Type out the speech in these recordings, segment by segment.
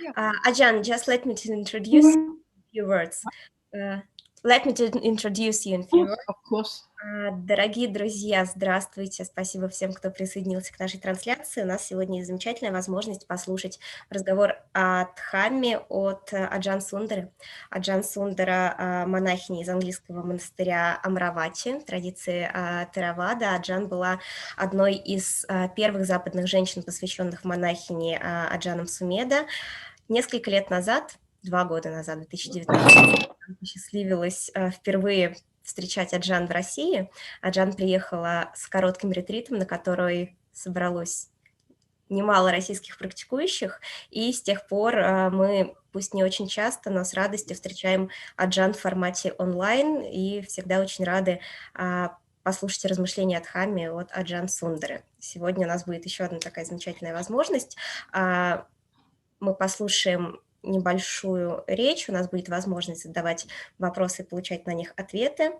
Yeah. Ajan, just let me to introduce you in a few words. Let me to introduce you in a few words. Of course. Дорогие друзья, здравствуйте. Спасибо всем, кто присоединился к нашей трансляции. У нас сегодня есть замечательная возможность послушать разговор о Дхамме от Аджан Сундары. Аджан Сундара – монахиня из английского монастыря Амаравати, традиции Theravada. Аджан была одной из первых западных женщин, посвященных монахине Аджаном Сумеда. Несколько лет назад, 2 года назад, в 2019, посчастливилась впервые встречать Аджан в России. Аджан приехала с коротким ретритом, на который собралось немало российских практикующих, и с тех пор мы, пусть не очень часто, но с радостью встречаем Аджан в формате онлайн, и всегда очень рады послушать размышления о Дхамме от Аджан Сундары. Сегодня у нас будет еще одна такая замечательная возможность. Мы послушаем небольшую речь, у нас будет возможность задавать вопросы и получать на них ответы.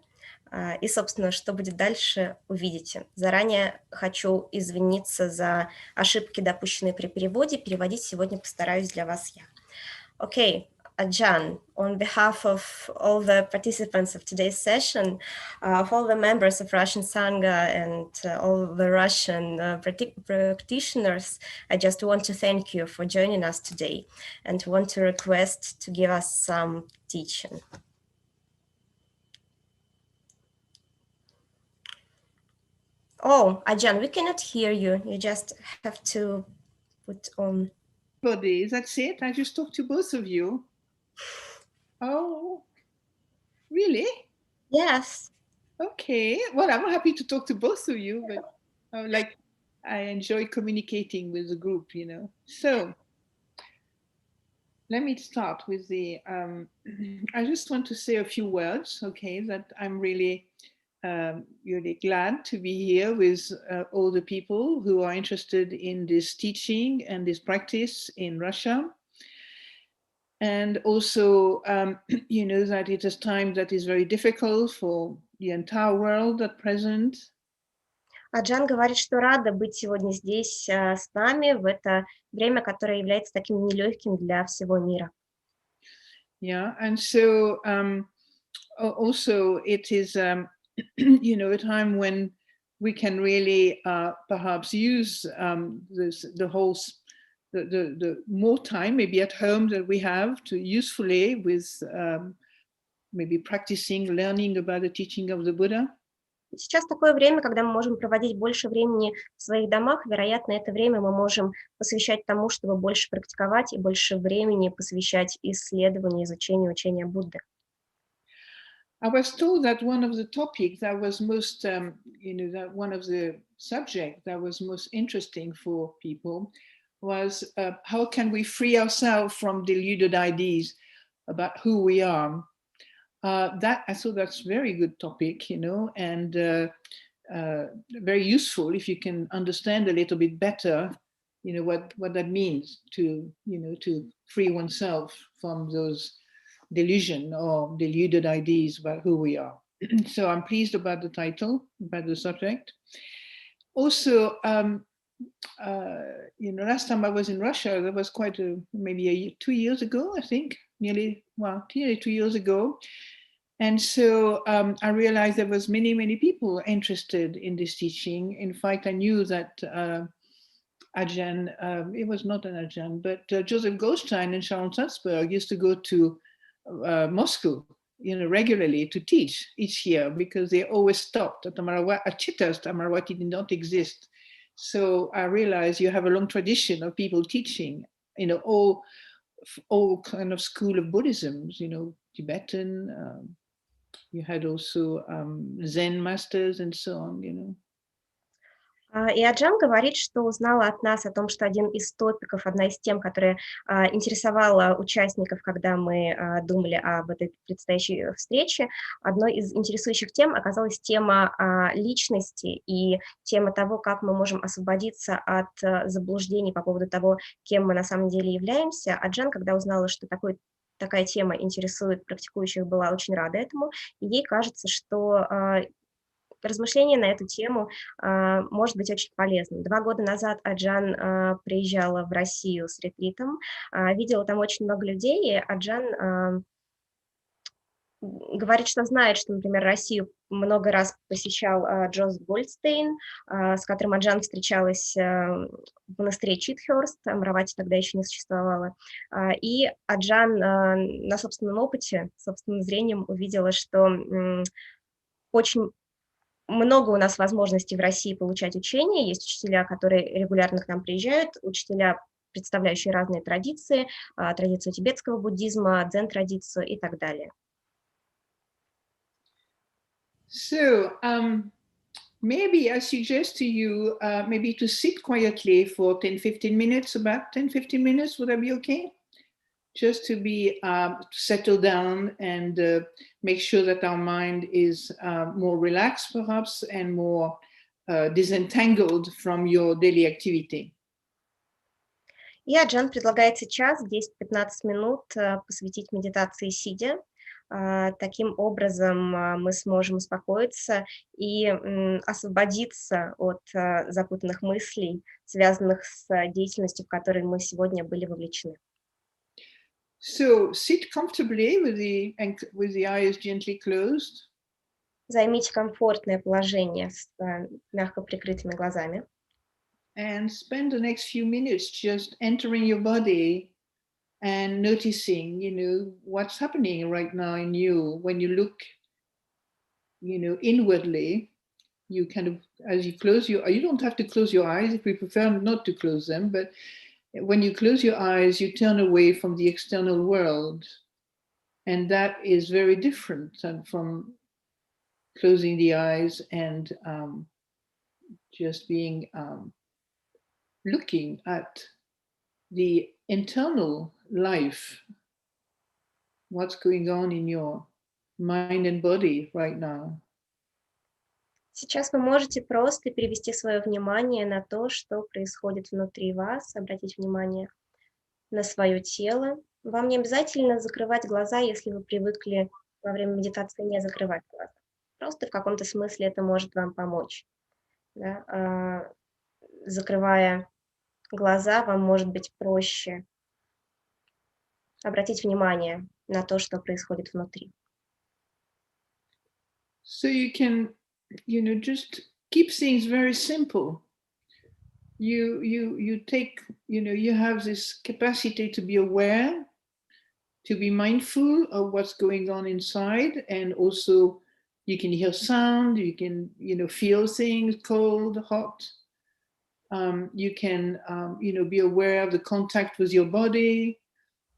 И, собственно, что будет дальше, увидите. Заранее хочу извиниться за ошибки, допущенные при переводе. Переводить сегодня постараюсь для вас я. Okay, Ajan, on behalf of all the participants of today's session, of all the members of Russian Sangha and all the Russian practitioners, I just want to thank you for joining us today and want to request to give us some teaching. Oh, Ajan, we cannot hear you. You just have to put on. Body, that's it? I just talked to both of you. Oh, really? Yes. Okay. Well, I'm happy to talk to both of you, but I enjoy communicating with the group, you know. So let me start with the, I just want to say a few words, okay, that I'm really glad to be here with all the people who are interested in this teaching and this practice in Russia. And also, you know, that it is time that is very difficult for the entire world at present. Аджан говорит, что рада быть сегодня здесь с нами в это время, которое является таким нелегким для всего мира. Yeah, and so also it is, you know, a time when we can really perhaps use the more time maybe at home that we have to usefully with maybe practicing, learning about the teaching of the Buddha. Сейчас такое время, когда мы можем проводить больше времени в своих домах. Вероятно, это время мы можем посвящать тому, чтобы больше практиковать и больше времени посвящать исследованию, изучению учения Будды. I was told that one of the topics that was most, you know, that one of the subjects that was most interesting for people was how can we free ourselves from deluded ideas about who we are. That I thought that's a very good topic, you know, and very useful if you can understand a little bit better, you know, what that means to, you know, to free oneself from those delusion or deluded ideas about who we are. So I'm pleased about the title, about the subject. Also, you know, last time I was in Russia, that was quite maybe 2 years ago, I think, nearly 2 years ago. And so I realized there was many people interested in this teaching. In fact, I knew that Ajan, it was not an Ajan, but Joseph Goldstein and Sharon Salzberg used to go to Moscow, you know, regularly to teach each year because they always stopped at Amaravat. At Chitast, Amaravati did not exist. So I realized you have a long tradition of people teaching, you know, all kind of school of Buddhisms, you know, Tibetan. You had also Zen masters and so on, you know. И Аджан говорит, что узнала от нас о том, что один из топиков, одна из тем, которая интересовала участников, когда мы думали об этой предстоящей встрече, одной из интересующих тем оказалась тема личности и тема того, как мы можем освободиться от заблуждений по поводу того, кем мы на самом деле являемся. Аджан, когда узнала, что такая тема интересует практикующих, была очень рада этому, и ей кажется, что размышление на эту тему может быть очень полезным. 2 года назад Аджан приезжала в Россию с ретритом, видела там очень много людей, и Аджан говорит, что знает, что, например, Россию много раз посещал Джозеф Гольдстейн, с которым Аджан встречалась в монастыре Читхёрст, Амаравати тогда еще не существовало. И Аджан на собственном опыте, собственным зрением увидела, что очень много у нас возможностей в России получать учения. Есть учителя, которые регулярно к нам приезжают, учителя, представляющие разные традиции, традицию тибетского буддизма, дзен-традицию и так далее. So, maybe I suggest to you maybe to sit quietly for 10-15 minutes, about 10-15 minutes. Would that be okay? Just to be settle down and make sure that our mind is more relaxed, perhaps, and more disentangled from your daily activity. И Аджан предлагает сейчас 10-15 минут посвятить медитации сидя. Таким образом мы сможем успокоиться и освободиться от запутанных мыслей, связанных с деятельностью, в которой мы сегодня были вовлечены. So sit comfortably with the eyes gently closed. Займите комфортное положение с мягко прикрытыми глазами. And spend the next few minutes just entering your body and noticing, what's happening right now in you. When you look, inwardly, you kind of, as you close you don't have to close your eyes if we prefer not to close them, but when you close your eyes, you turn away from the external world. And that is very different from closing the eyes and just being looking at the internal life, what's going on in your mind and body right now. Сейчас вы можете просто перевести свое внимание на то, что происходит внутри вас, обратить внимание на свое тело. Вам не обязательно закрывать глаза, если вы привыкли во время медитации не закрывать глаза. Просто в каком-то смысле это может вам помочь. Да? Закрывая глаза, вам может быть проще обратить внимание на то, что происходит внутри. So you can, just keep things very simple. You take, you have this capacity to be aware, to be mindful of what's going on inside, and also you can hear sound, you can, feel things, cold, hot. You can, be aware of the contact with your body.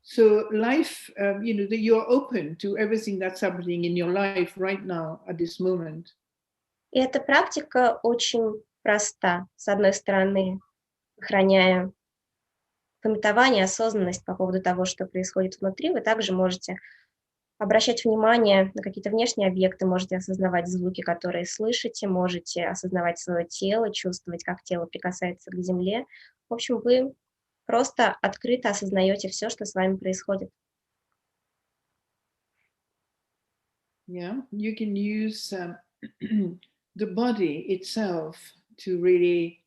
So life, you're open to everything that's happening in your life right now at this moment. И эта практика очень проста. С одной стороны, сохраняя памятование, осознанность по поводу того, что происходит внутри, вы также можете обращать внимание на какие-то внешние объекты, можете осознавать звуки, которые слышите, можете осознавать свое тело, чувствовать, как тело прикасается к земле. В общем, вы просто открыто осознаете все, что с вами происходит. Yeah, you can use the body itself to really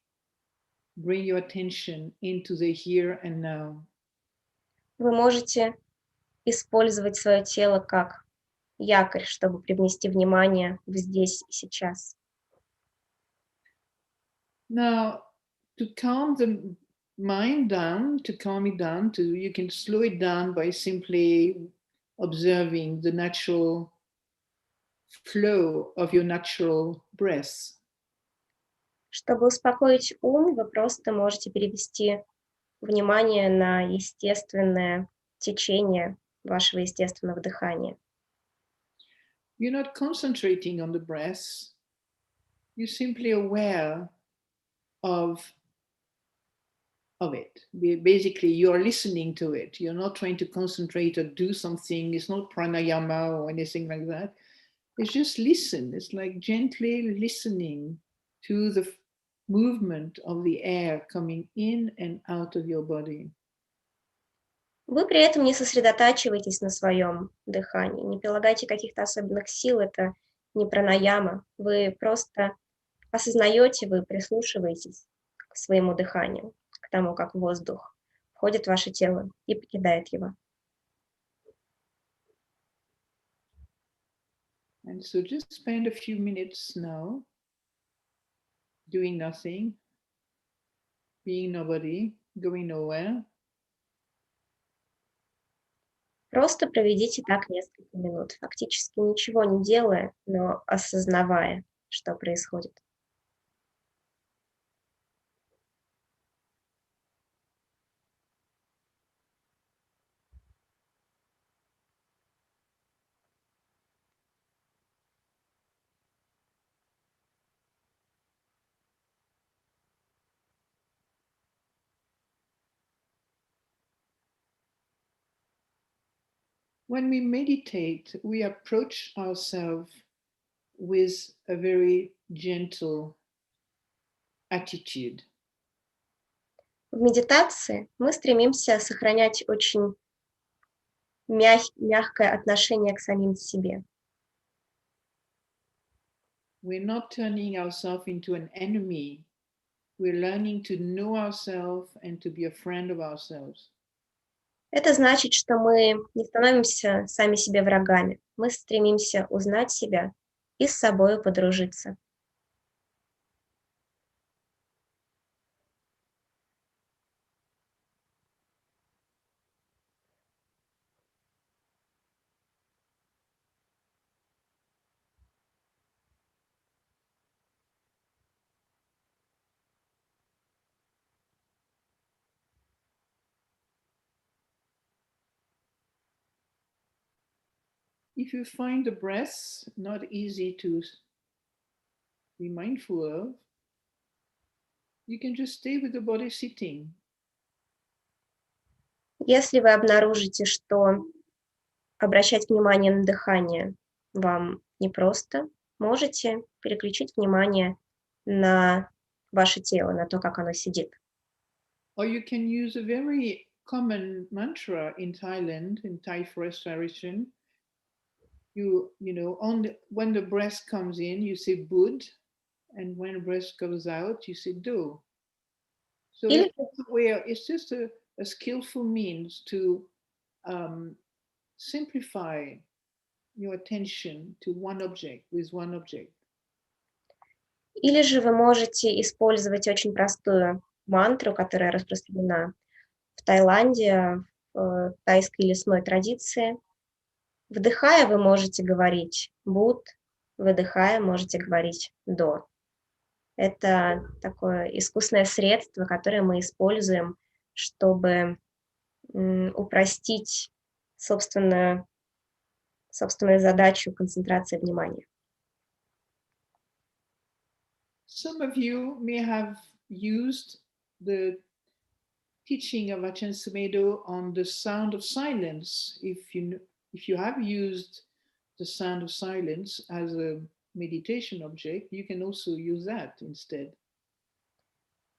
bring your attention into the here and now. Вы можете использовать свое тело как якорь, чтобы привнести внимание в здесь и сейчас. Now, to calm the mind down, to calm it down, you can slow it down by simply observing the natural flow of your natural breath. Чтобы успокоить ум, вы просто можете перевести внимание на естественное течение вашего естественного дыхания. You're not concentrating on the breath. You're simply aware of it. Basically, you're listening to it. You're not trying to concentrate or do something. It's not pranayama or anything like that. It's just listen. It's like gently listening to the movement of the air coming in and out of your body. Вы при этом не сосредотачиваетесь на своем дыхании, не прилагайте каких-то особенных сил, это не пранаяма, вы просто осознаете, вы прислушиваетесь к своему дыханию, к тому, как воздух входит в ваше тело и покидает его. And so just spend a few minutes now doing nothing, being nobody, going nowhere. Просто проведите так несколько минут, фактически ничего не делая, но осознавая, что происходит. When we meditate, we approach ourselves with a very gentle attitude. В медитации мы стремимся сохранять очень мягкое отношение к самим себе. We're not turning ourselves into an enemy. We're learning to know ourselves and to be a friend of ourselves. Это значит, что мы не становимся сами себе врагами. Мы стремимся узнать себя и с собой подружиться. If you find the breath not easy to be mindful of, you can just stay with the body sitting. Если вы обнаружите, что обращать внимание на дыхание вам непросто, можете переключить внимание на ваше тело, на то, как оно сидит. Or you can use a very common mantra in Thailand, in Thai forest tradition. You know, when the breath comes in, you say bud, and when the breath goes out, you say do. So Или it's just a skillful means to simplify your attention to one object with one object. Или же вы можете использовать очень простую мантру, которая распространена в Таиланде, в тайской лесной традиции. Вдыхая, вы можете говорить «буд», выдыхая, можете говорить «до». Это такое искусное средство, которое мы используем, чтобы упростить собственную задачу концентрации внимания. Some of you may have used the teaching of Aджан Сундары on the sound of silence. If you have used the sound of silence as a meditation object, you can also use that instead.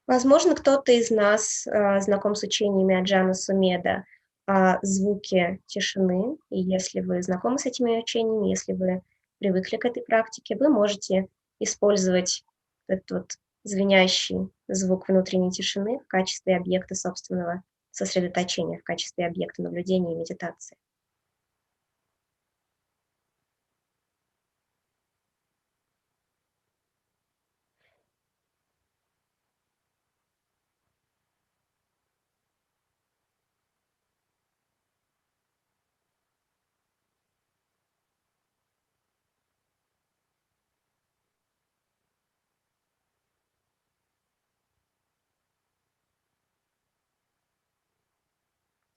Возможно, кто-то из нас знаком с учениями Аджана Сумеда о звуке тишины, и если вы знакомы с этими учениями, если вы привыкли к этой практике, вы можете использовать этот вот звенящий звук внутренней тишины в качестве объекта собственного сосредоточения, в качестве объекта наблюдения и медитации.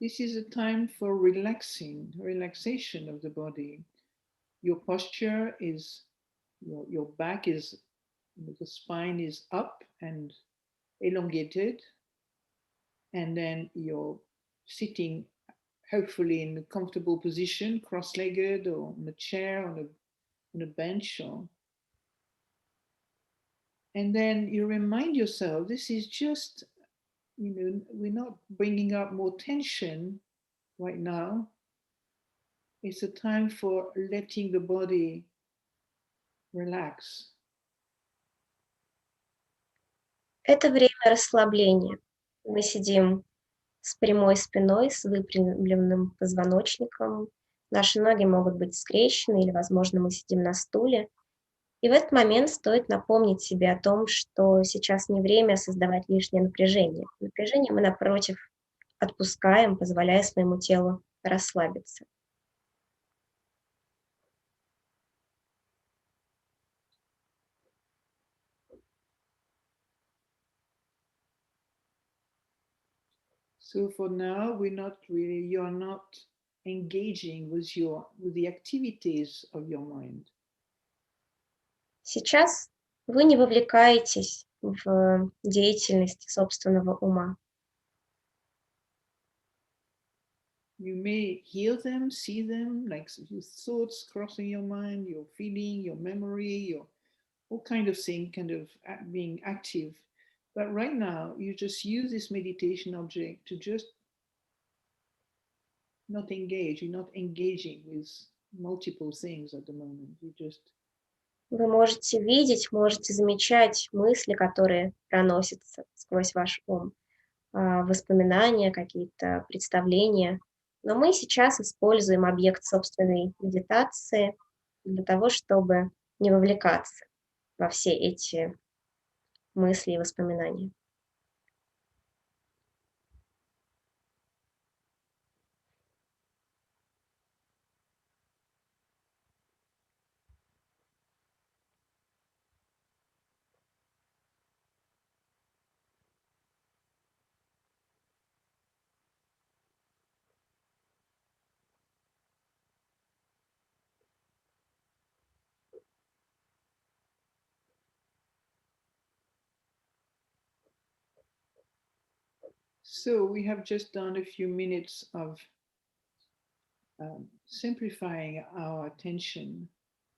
This is a time for relaxation of the body. Your posture is, your back is, the spine is up and elongated, and then you're sitting hopefully in a comfortable position, cross-legged or on a chair, on a bench, and then you remind yourself, this is just, we're not bringing up more tension right now. It's a time for letting the body relax. Это время расслабления. Мы сидим с прямой спиной, с выпрямленным позвоночником. Наши ноги могут быть скрещены, или, возможно, мы сидим на стуле. И в этот момент стоит напомнить себе о том, что сейчас не время создавать лишнее напряжение. Напряжение мы, напротив, отпускаем, позволяя своему телу расслабиться. So for now, you're not engaging with the activities of your mind. Сейчас вы не вовлекаетесь в деятельность собственного ума. You may hear them, see them, like your thoughts crossing your mind, your feeling, your memory, all kind of thing, kind of being active. But right now, you just use this meditation object to just not engage. You're not engaging with multiple things at the moment. You just... Вы можете видеть, можете замечать мысли, которые проносятся сквозь ваш ум, воспоминания, какие-то представления. Но мы сейчас используем объект собственной медитации для того, чтобы не вовлекаться во все эти мысли и воспоминания. So we have just done a few minutes of simplifying our attention,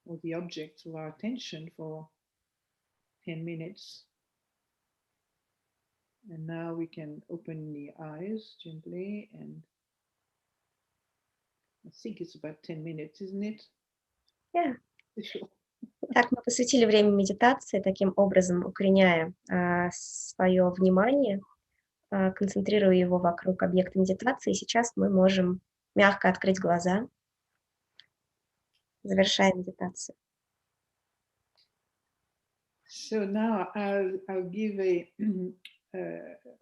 or the object of our attention, for 10 minutes. And now we can open the eyes gently, and I think it's about 10 minutes, isn't it? Yeah. Sure. Так, мы посвятили время медитации, таким образом укореняя свое внимание, концентрируя его вокруг объекта медитации. И сейчас мы можем мягко открыть глаза, завершая медитацию. So now I'll give a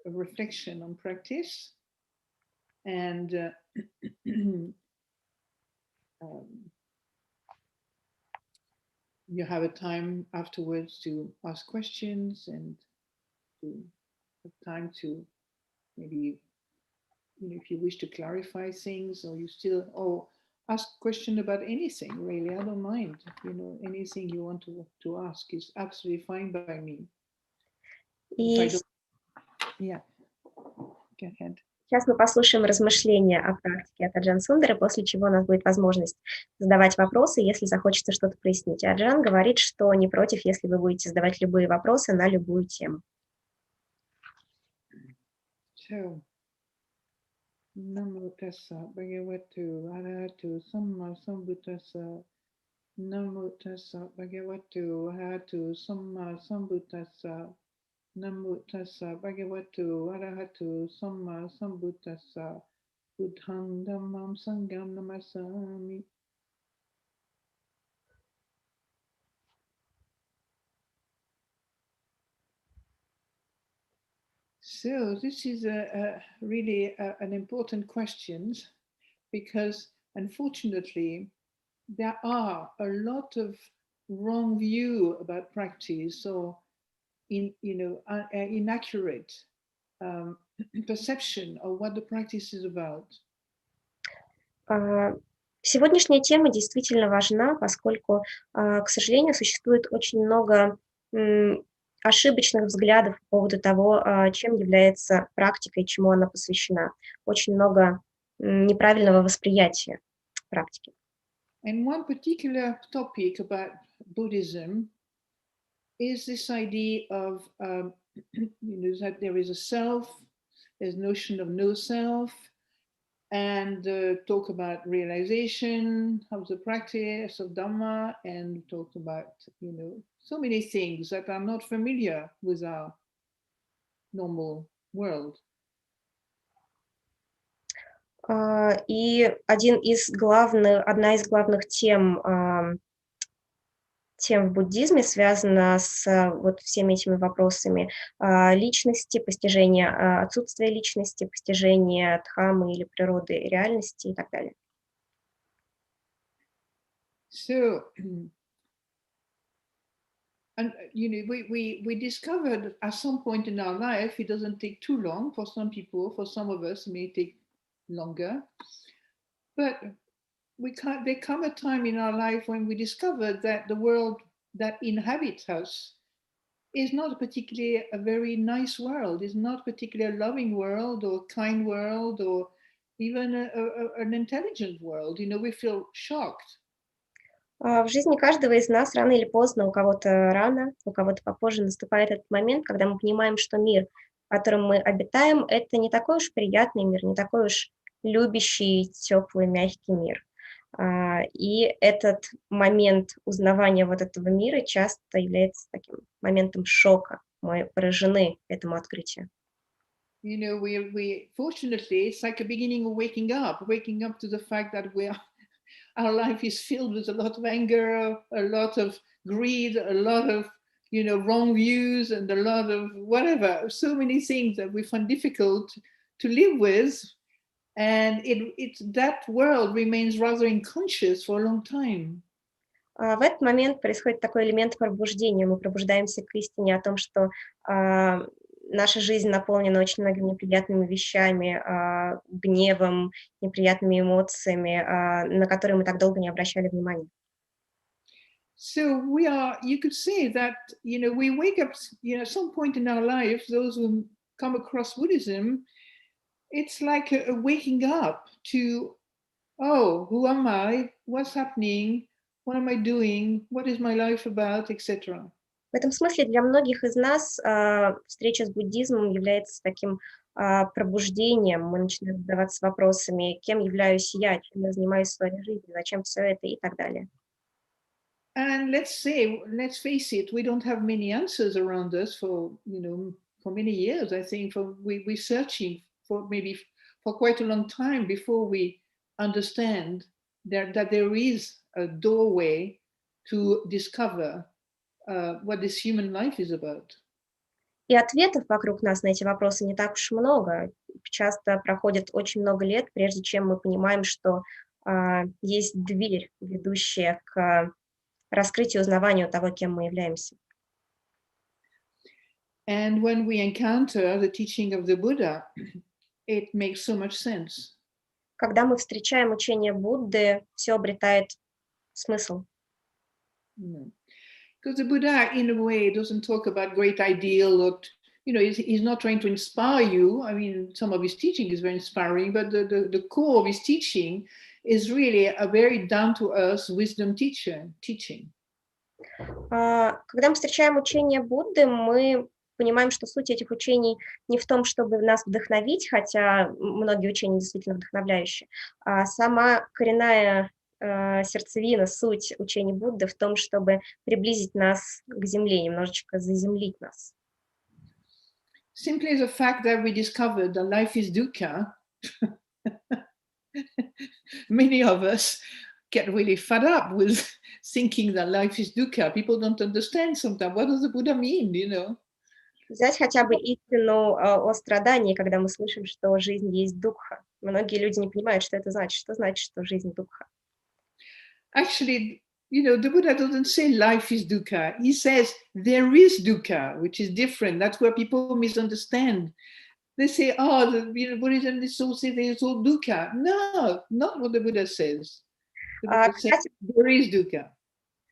reflection on practice, and you have a time afterwards to ask questions and to have time to maybe, if you wish to clarify things, or you still, or ask question about anything, really. I don't mind, anything you want to ask is absolutely fine by me. Yeah, go ahead. Сейчас мы послушаем размышления о практике от Аджан Сундары, после чего у нас будет возможность задавать вопросы, если захочется что-то прояснить. Аджан говорит, что не против, если вы будете задавать любые вопросы на любую тему. So, Namo tassa bhagavatu arahatu samma sambuddhassa. Namo tassa bhagavatu arahatu samma sambuddhassa. Namo tassa bhagavatu arahatu samma sambuddhassa. Buddhang dhammam sangham namasami. So this is really an important question, because unfortunately there are a lot of wrong view about practice, or inaccurate perception of what the practice is about. Сегодняшняя тема действительно важна, поскольку, к сожалению, существует очень много ошибочных взглядов по поводу того, чем является практика и чему она посвящена. Очень много неправильного восприятия практики. And one particular topic about Buddhism is this idea of, that there is a self, there's notion of no self, and talk about realization, how the practice of Dhamma, and talk about, so many things that are not familiar with our normal world. И одна из главных тем в буддизме связана с вот всеми этими вопросами личности, постижения отсутствия личности, постижения дхаммы или природы реальности и так далее. So, and we discovered at some point in our life, it doesn't take too long for some people, for some of us, it may take longer, but there come a time in our life when we discovered that the world that inhabits us is not particularly a very nice world, is not particularly a loving world or kind world or even an intelligent world. We feel shocked. В жизни каждого из нас рано или поздно, у кого-то рано, у кого-то попозже наступает этот момент, когда мы понимаем, что мир, в котором мы обитаем, это не такой уж приятный мир, не такой уж любящий, теплый, мягкий мир. И этот момент узнавания вот этого мира часто является таким моментом шока. Мы поражены этому открытию. We fortunately, it's like a beginning of waking up to the fact that our life is filled with a lot of anger, a lot of greed, a lot of, wrong views, and a lot of whatever, so many things that we find difficult to live with. And that world remains rather unconscious for a long time. В этот момент происходит такой элемент пробуждения. Мы пробуждаемся к истине о том, что наша жизнь наполнена очень многими неприятными вещами, гневом, неприятными эмоциями, на которые мы так долго не обращали внимания. So you could say that, we wake up, at some point in our life, those who come across Buddhism, it's like a waking up to, oh, who am I? What's happening? What am I doing? What is my life about? Etc. В этом смысле для многих из нас встреча с буддизмом является таким пробуждением. Мы начинаем задаваться вопросами, кем являюсь я, чем я занимаюсь в своей жизни, зачем все это и так далее. And let's face it, we don't have many answers around us for many years. I think we're searching for quite a long time before we understand that there is a doorway to discover what this human life is about. И ответов вокруг нас на эти вопросы не так уж много. Часто проходит очень много лет, прежде чем мы понимаем, что есть дверь, ведущая к раскрытию, узнаванию того, кем мы являемся. And when we encounter the teaching of the Buddha, it makes so much sense. Когда мы встречаем учение Будды, все обретает смысл. Because the Buddha, in a way, doesn't talk about great ideal, or he's not trying to inspire you. I mean, some of his teaching is very inspiring, but the core of his teaching is really a very down-to-earth wisdom teaching. Когда мы встречаем учение Будды, мы понимаем, что суть этих учений не в том, чтобы нас вдохновить, хотя многие учения действительно вдохновляющие, а сама коренная сердцевина, суть учений Будды в том, чтобы приблизить нас к земле, немножечко заземлить нас. Simply the fact that we discovered that life is dukkha, many of us get really fed up with thinking that life is dukkha. People don't understand sometimes. What does the Buddha mean, Взять хотя бы истину о страдании, когда мы слышим, что жизнь есть дукха. Многие люди не понимают, что это значит. Что значит, что жизнь дукха? Actually, the Buddha doesn't say life is dukkha. He says there is dukkha, which is different. That's where people misunderstand. They say, oh, Buddhism is so say there is all dukkha. No, not what the Buddha says. The Buddha says there is dukkha.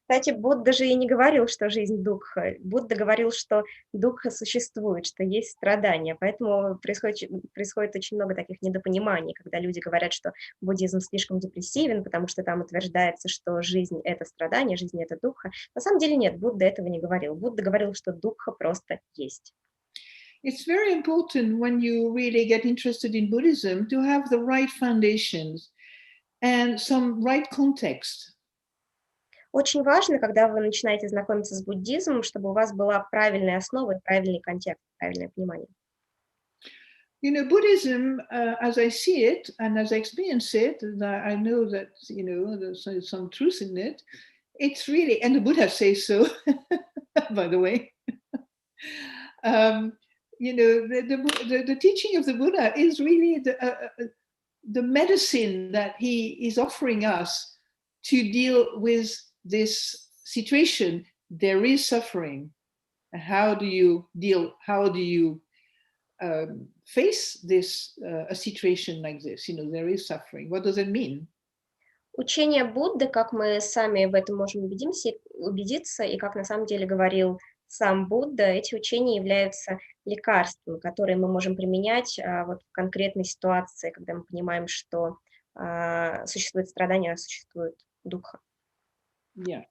Кстати, Будда же и не говорил, что жизнь дукха. Будда говорил, что дукха существует, что есть страдания. Поэтому происходит очень много таких недопониманий, когда люди говорят, что буддизм слишком депрессивен, потому что там утверждается, что жизнь — это страдание, жизнь — это дукха. На самом деле нет, Будда этого не говорил. Будда говорил, что дукха просто есть. it's very important when you really get interested in Buddhism to have the right foundations and some right context. Очень важно, когда вы начинаете знакомиться с буддизмом, чтобы у вас была правильная основа и правильный контекст, правильное понимание. You know, Buddhism, as I see it and as I experience it, I know that, you know, there's some truth in it. It's really, and the Buddha says so, by the way. You know, the teaching of the Buddha is really the medicine that he is offering us to deal with this situation. There is suffering. How do you deal? How do you face this a situation like this? You know, there is suffering. What does it mean? Учение Будды, как мы сами в этом можем убедиться, и как на самом деле говорил сам Будда, эти учения являются лекарством, которые мы можем применять вот в конкретной ситуации, когда мы понимаем, что существует страдание, а существует духа. Yeah,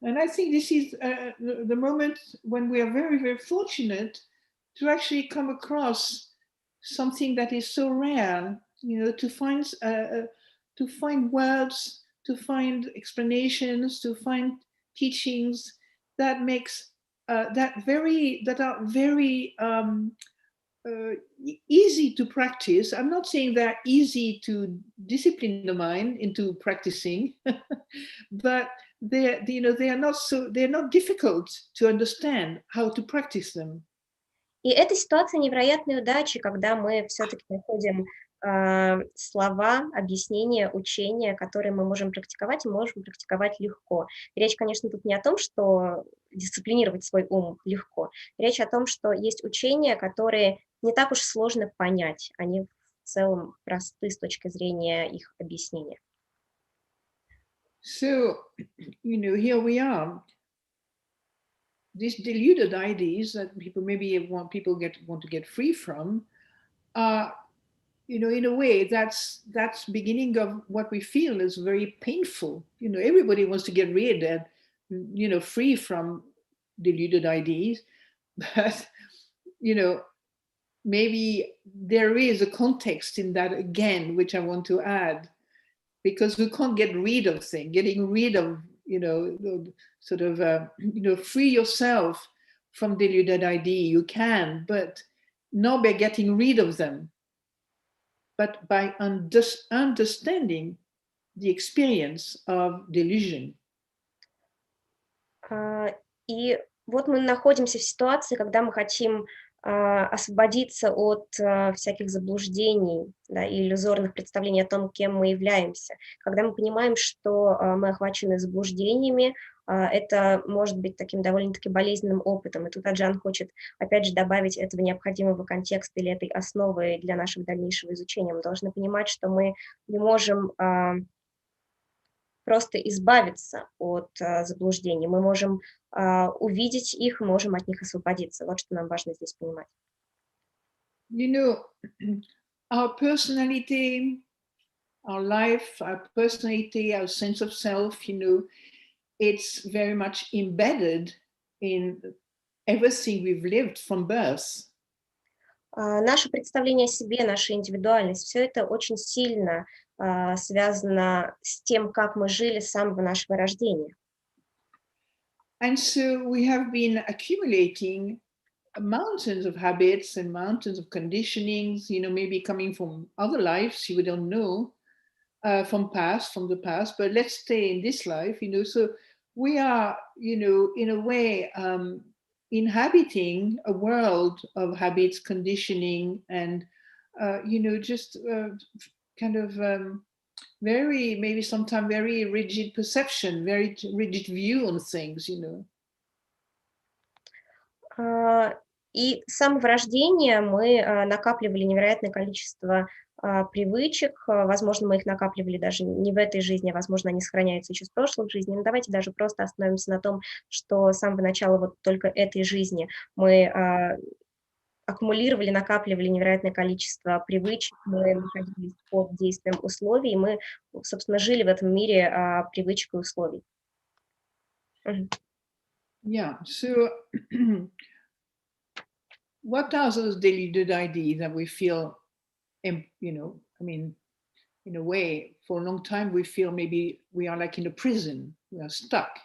and I think this is the moment when we are very, very fortunate to actually come across something that is so rare, you know, to find words, to find explanations, to find teachings that makes that are very easy to practice. I'm not saying they're easy to discipline the mind into practicing, but they're not difficult to understand how to practice them. И эта ситуация невероятной удачи, когда мы все-таки находим слова, объяснения, учения, которые мы можем практиковать, и можем практиковать легко. Речь, конечно, тут не о том, что дисциплинировать свой ум легко. Речь о том, что есть учения, которые не так уж сложно понять. Они в целом просты с точки зрения их объяснения. So, you know, here we are. These deluded ideas that people maybe want to get free from, you know, in a way that's beginning of what we feel is very painful. You know, everybody wants to get rid and, you know, free from deluded ideas, but, you know, maybe there is a context in that again, which I want to add, because we can't get rid of things. Getting rid of, you know, sort of, you know, free yourself from deluded idea. You can, but not by getting rid of them, but by understanding the experience of delusion. И вот мы находимся в ситуации, когда мы хотим освободиться от всяких заблуждений, да, и иллюзорных представлений о том, кем мы являемся. Когда мы понимаем, что мы охвачены заблуждениями, это может быть таким довольно-таки болезненным опытом. И тут Аджан хочет, опять же, добавить этого необходимого контекста или этой основы для нашего дальнейшего изучения. Мы должны понимать, что мы не можем просто избавиться от заблуждений. Мы можем увидеть их, можем от них освободиться. Вот что нам важно здесь понимать. You know, our personality, our life, our personality, our sense of self, you know, it's very much embedded in everything we've lived from birth. Наше представление о себе, наша индивидуальность, все это очень сильно связано с тем, как мы жили с самого нашего рождения. And so we have been accumulating mountains of habits and mountains of conditionings, you know, maybe coming from other lives, we don't know, from the past, but let's stay in this life, you know, so we are, you know, in a way, inhabiting a world of habits, conditioning, and, you know, just kind of very, maybe sometimes very rigid perception, very rigid view on things, you know. И с самого рождения мы накапливали невероятное количество привычек, возможно, мы их накапливали даже не в этой жизни, а возможно, они сохраняются еще с прошлых жизней. Но давайте даже просто остановимся на том, что с самого начала вот только этой жизни мы аккумулировали, накапливали невероятное количество привычек, мы находились под действием условий, мы, собственно, жили в этом мире привычек и условий. Yeah, so what are those daily good ideas that we feel, you know, I mean, in a way, for a long time, we feel maybe we are like in a prison. We are stuck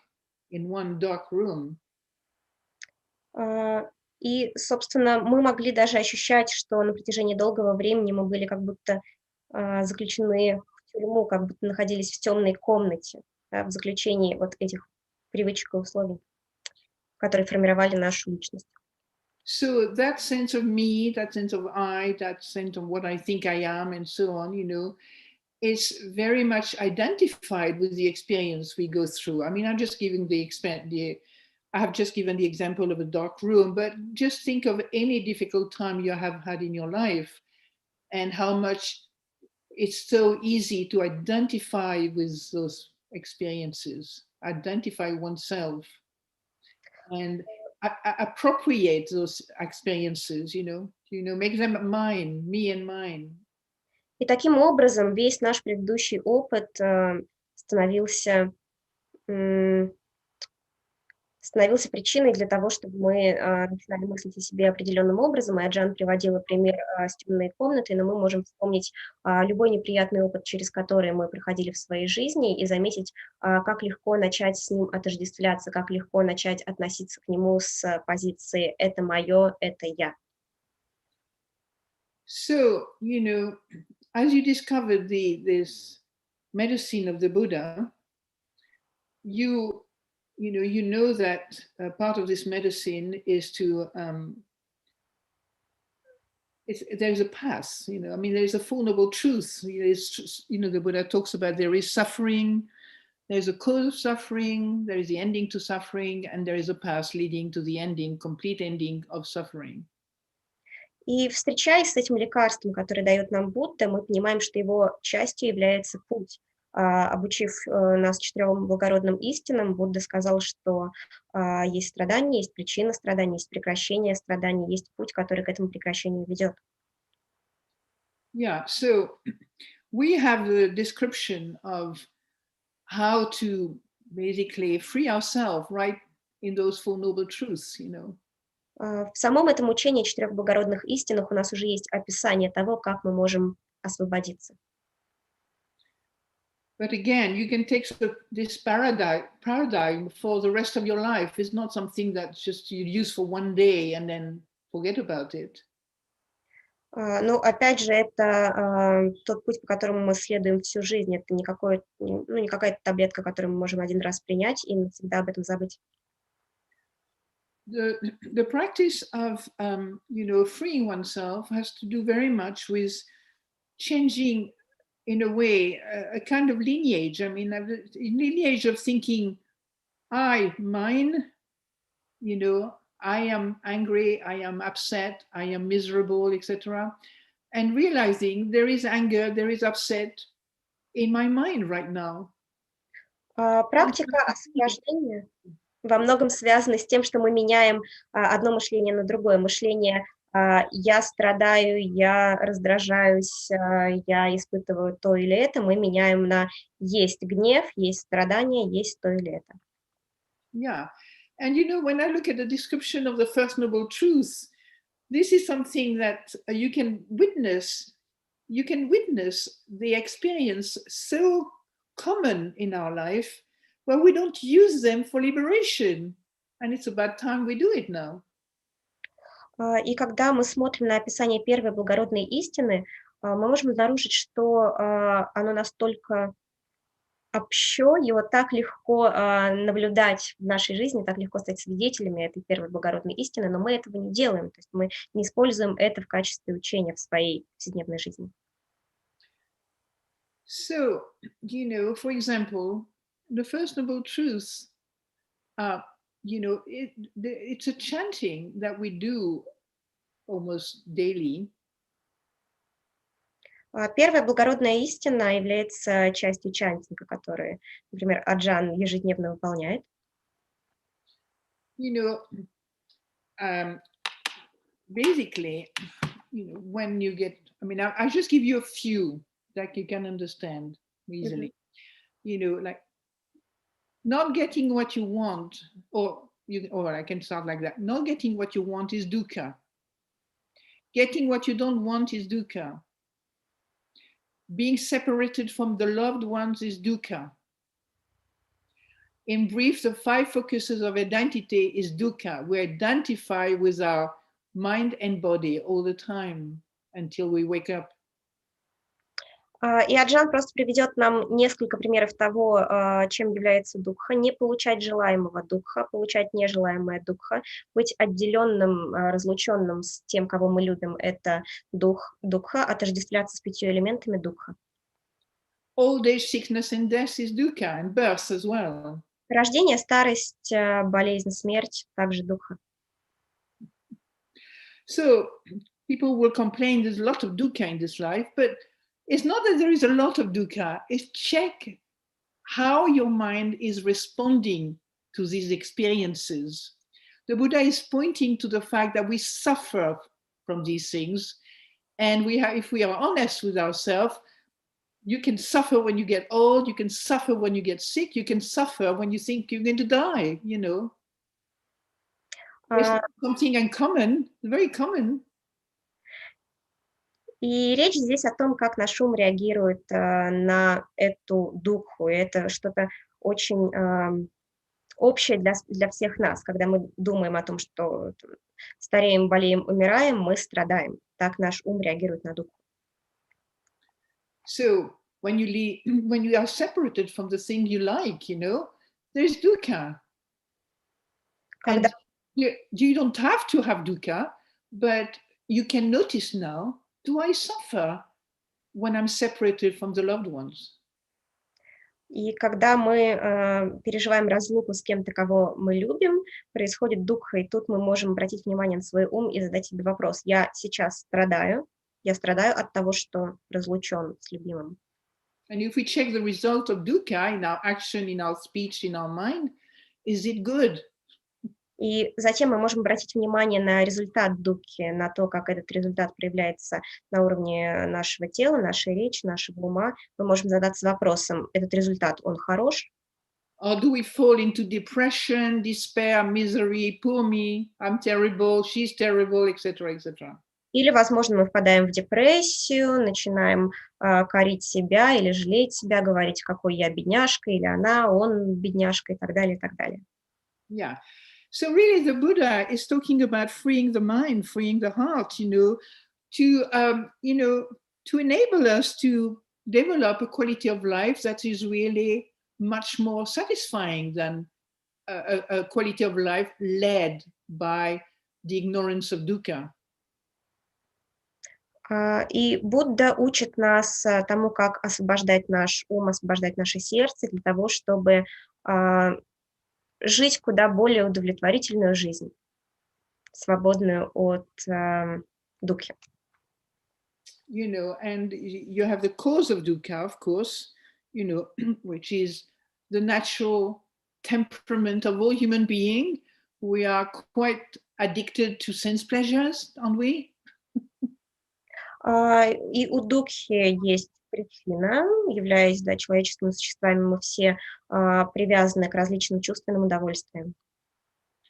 in one dark room. И, собственно, мы могли даже ощущать, что на протяжении долгого времени мы были как будто заключены в тюрьму, как будто находились в темной комнате, в заключении вот этих привычек и условий, которые формировали нашу личность. So that sense of me, that sense of I, that sense of what I think I am, and so on, you know, is very much identified with the experience we go through. I mean, I'm just giving I have just given the example of a dark room, but just think of any difficult time you have had in your life and how much it's so easy to identify with those experiences, identify oneself, and appropriate those experiences, you know, make them mine, me and mine. И таким образом весь наш предыдущий опыт становился причиной для того, чтобы мы начинали мыслить о себе определенным образом. И Аджан приводила пример с темной комнатой, но мы можем вспомнить любой неприятный опыт, через который мы проходили в своей жизни, и заметить, как легко начать с ним отождествляться, как легко начать относиться к нему с позиции «это мое, это я». So, you know, as you discovered this medicine of the Buddha, you know that part of this medicine is to there's a path, you know. I mean, there's a Four Noble Truths. You know, the Buddha talks about there is suffering, there's a cause of suffering, there is the ending to suffering, and there is a path leading to the ending, complete ending of suffering. И встречаясь с этим лекарством, которое дает нам Будда, мы понимаем, что его частью является путь. Обучив нас 4 благородным истинам, Будда сказал, что есть страдания, есть причина страданий, есть прекращение страданий, есть путь, который к этому прекращению ведет. Yeah, so we have the description of how to basically free ourselves right in those Four Noble Truths, you know. В самом этом учении 4 благородных истинах у нас уже есть описание того, как мы можем освободиться. But again, you can take this paradigm for the rest of your life. It's not something that just you use for one day and then forget about it. Ну, опять же, это тот путь, по которому мы следуем всю жизнь. Это не какая-то таблетка, которую мы можем один раз принять и навсегда об этом забыть. The practice of you know, freeing oneself has to do very much with changing, in a way, a kind of lineage. I mean, a lineage of thinking, I, mine, you know, I am angry, I am upset, I am miserable, etc. And realizing there is anger, there is upset in my mind right now. Практика освобождения во многом связана с тем, что мы меняем одно мышление на другое. Мышление «я страдаю», «я раздражаюсь», «я испытываю то или это», мы меняем на «есть гнев», «есть страдание», «есть то или это». Yeah. And you know, when I look at the description of the First Noble Truth, this is something that you can witness. You can witness the experience so common in our life where we don't use them for liberation. And it's about time we do it now. И когда мы смотрим на описание первой благородной истины, мы можем обнаружить, что оно настолько общо, его так легко наблюдать в нашей жизни, так легко стать свидетелями этой первой благородной истины, но мы этого не делаем, то есть мы не используем это в качестве учения в своей повседневной жизни. So, you know, for example, the First Noble Truth, you know, it's a chanting that we do almost daily. Первая благородная истина является частью чантинга, который, например, Аджан ежедневно выполняет. You know, basically, you know, when you get, I mean, I'll just give you a few that you can understand easily. You know, like not getting what you want, or I can start like that. Not getting what you want is dukkha. Getting what you don't want is dukkha. Being separated from the loved ones is dukkha. In brief, the 5 focuses of identity is dukkha. We identify with our mind and body all the time until we wake up. И Аджан просто приведет нам несколько примеров того, чем является дукха. Не получать желаемого дукха, получать нежелаемое дукха, быть отделенным, разлученным с тем, кого мы любим, это дукха, отождествляться с 5 элементами дукха. Old age, sickness and death is dukkha, and birth as well. Рождение, старость, болезнь, смерть, также дукха. So people will complain there's a lot of dukkha in this life, but it's not that there is a lot of dukkha. It's check how your mind is responding to these experiences. The Buddha is pointing to the fact that we suffer from these things, and if we are honest with ourselves, you can suffer when you get old, you can suffer when you get sick, you can suffer when you think you're going to die, you know. It's something uncommon, very common. И речь здесь о том, как наш ум реагирует на эту дукху. Это что-то очень общее для всех нас. Когда мы думаем о том, что стареем, болеем, умираем, мы страдаем. Так наш ум реагирует на дукху. So when you are separated from the thing you like, you know, there's dukkha. And you don't have to have dukkha, but you can notice now, do I suffer when I'm separated from the loved ones? И когда мы переживаем разлуку с кем-то, кого мы любим, происходит дукха, и тут мы можем обратить внимание на свой ум и задать себе вопрос. Я сейчас страдаю, от того, что разлучен с любимым. And if we check the result of dukkha in our action, in our speech, in our mind, is it good? И затем мы можем обратить внимание на результат дукхи, на то, как этот результат проявляется на уровне нашего тела, нашей речи, нашего ума. Мы можем задаться вопросом, этот результат, он хорош? Or do we fall into depression, despair, misery, poor me, I'm terrible, she's terrible, etc., etc. Или, возможно, мы впадаем в депрессию, начинаем корить себя или жалеть себя, говорить, какой я бедняжка, или она, он бедняжка, и так далее, и так далее. Yeah. So really the Buddha is talking about freeing the mind, freeing the heart, you know, to enable us to develop a quality of life that is really much more satisfying than a quality of life led by the ignorance of dukkha. И Будда учит нас тому, как освобождать наш ум, освобождать наше сердце для того, чтобы жить куда более удовлетворительную жизнь, свободную от дукхи. You know, and you have the cause of dukkha, of course, you know, which is the natural temperament of all human beings. We are quite addicted to sense pleasures, aren't we? И у дукхи есть причина, являясь человеческими существами, мы все привязаны к различным чувственным удовольствиям.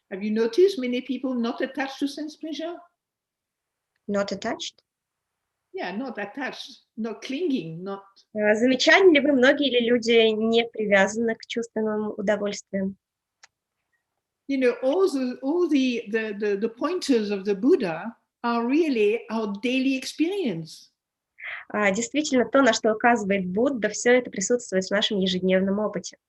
Have you noticed many people not attached to sense pleasure? Not attached? Yeah, not attached, not clinging, not... Замечали ли вы, многие ли люди не привязаны к чувственным удовольствиям? You know, all the pointers of the Buddha are really our daily experience. Действительно, то, на что указывает Будда, все это присутствует в нашем ежедневном опыте.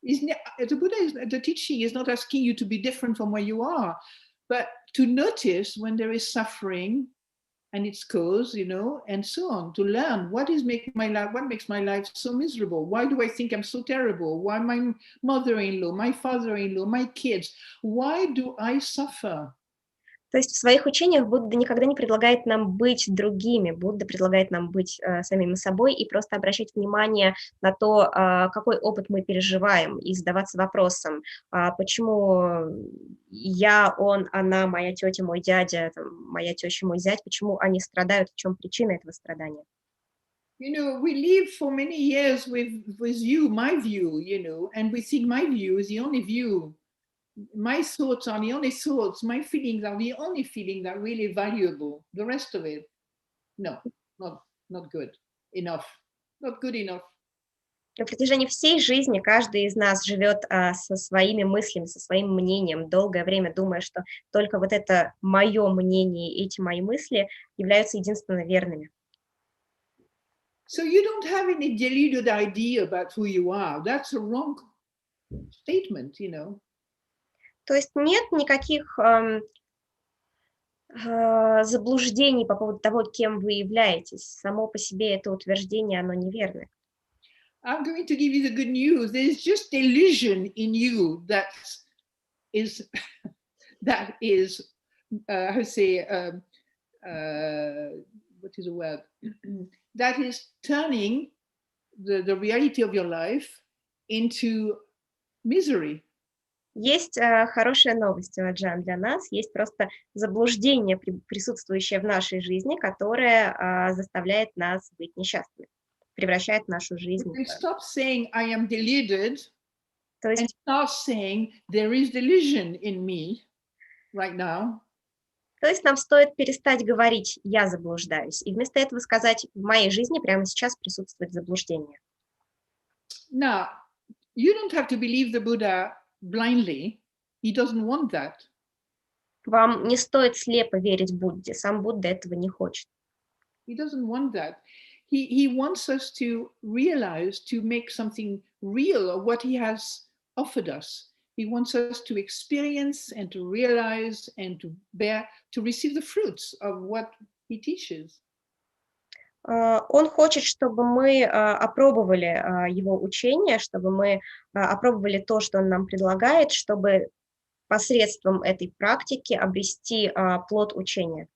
The teaching is not asking you to be different from where you are, but to notice when there is suffering and its cause, you know, and so on, to learn what makes my life so miserable? Why do I think I'm so terrible? Why my mother-in-law, my father-in-law, my kids, why do I suffer? То есть в своих учениях Будда никогда не предлагает нам быть другими, Будда предлагает нам быть самими собой и просто обращать внимание на то, какой опыт мы переживаем, и задаваться вопросом, почему я, он, она, моя тетя, мой дядя, моя теща, мой зять, почему они страдают, в чем причина этого страдания. You know, we live for many years with you, my view, you know, and we think my view is the only view. my thoughts are the only thoughts, my feelings are the only feeling that are really valuable. The rest of it, no, not good enough, not good enough. На протяжении всей жизни каждый из нас живет со своими мыслями, со своим мнением, долгое время думая, что только вот это мое мнение, эти мои мысли являются единственно верными. So you don't have any deluded idea about who you are. That's a wrong statement, you know. То есть нет никаких заблуждений по поводу того, кем вы являетесь. Само по себе это утверждение, оно неверное. I'm going to give you the good news. There's just illusion in you that is how to say what is the word that is turning the reality of your life into misery. Есть хорошая новость, Аджан, для нас. Есть просто заблуждение, присутствующее в нашей жизни, которое заставляет нас быть несчастными, превращает нашу жизнь. If we stop saying I am deluded То есть, and start saying there is delusion in me right now. То есть нам стоит перестать говорить «я заблуждаюсь», и вместо этого сказать «в моей жизни прямо сейчас присутствует заблуждение». Now, you don't have to believe the Buddha blindly. He doesn't want that. Вам не стоит слепо верить Будде, сам Будда этого не хочет. He doesn't want that. He wants us to realize, to make something real of what he has offered us. He wants us to experience and to realize and to bear, to receive the fruits of what he teaches. Он хочет, чтобы мы опробовали его учение, чтобы мы опробовали то, что он нам предлагает, чтобы посредством этой практики обрести плод учения.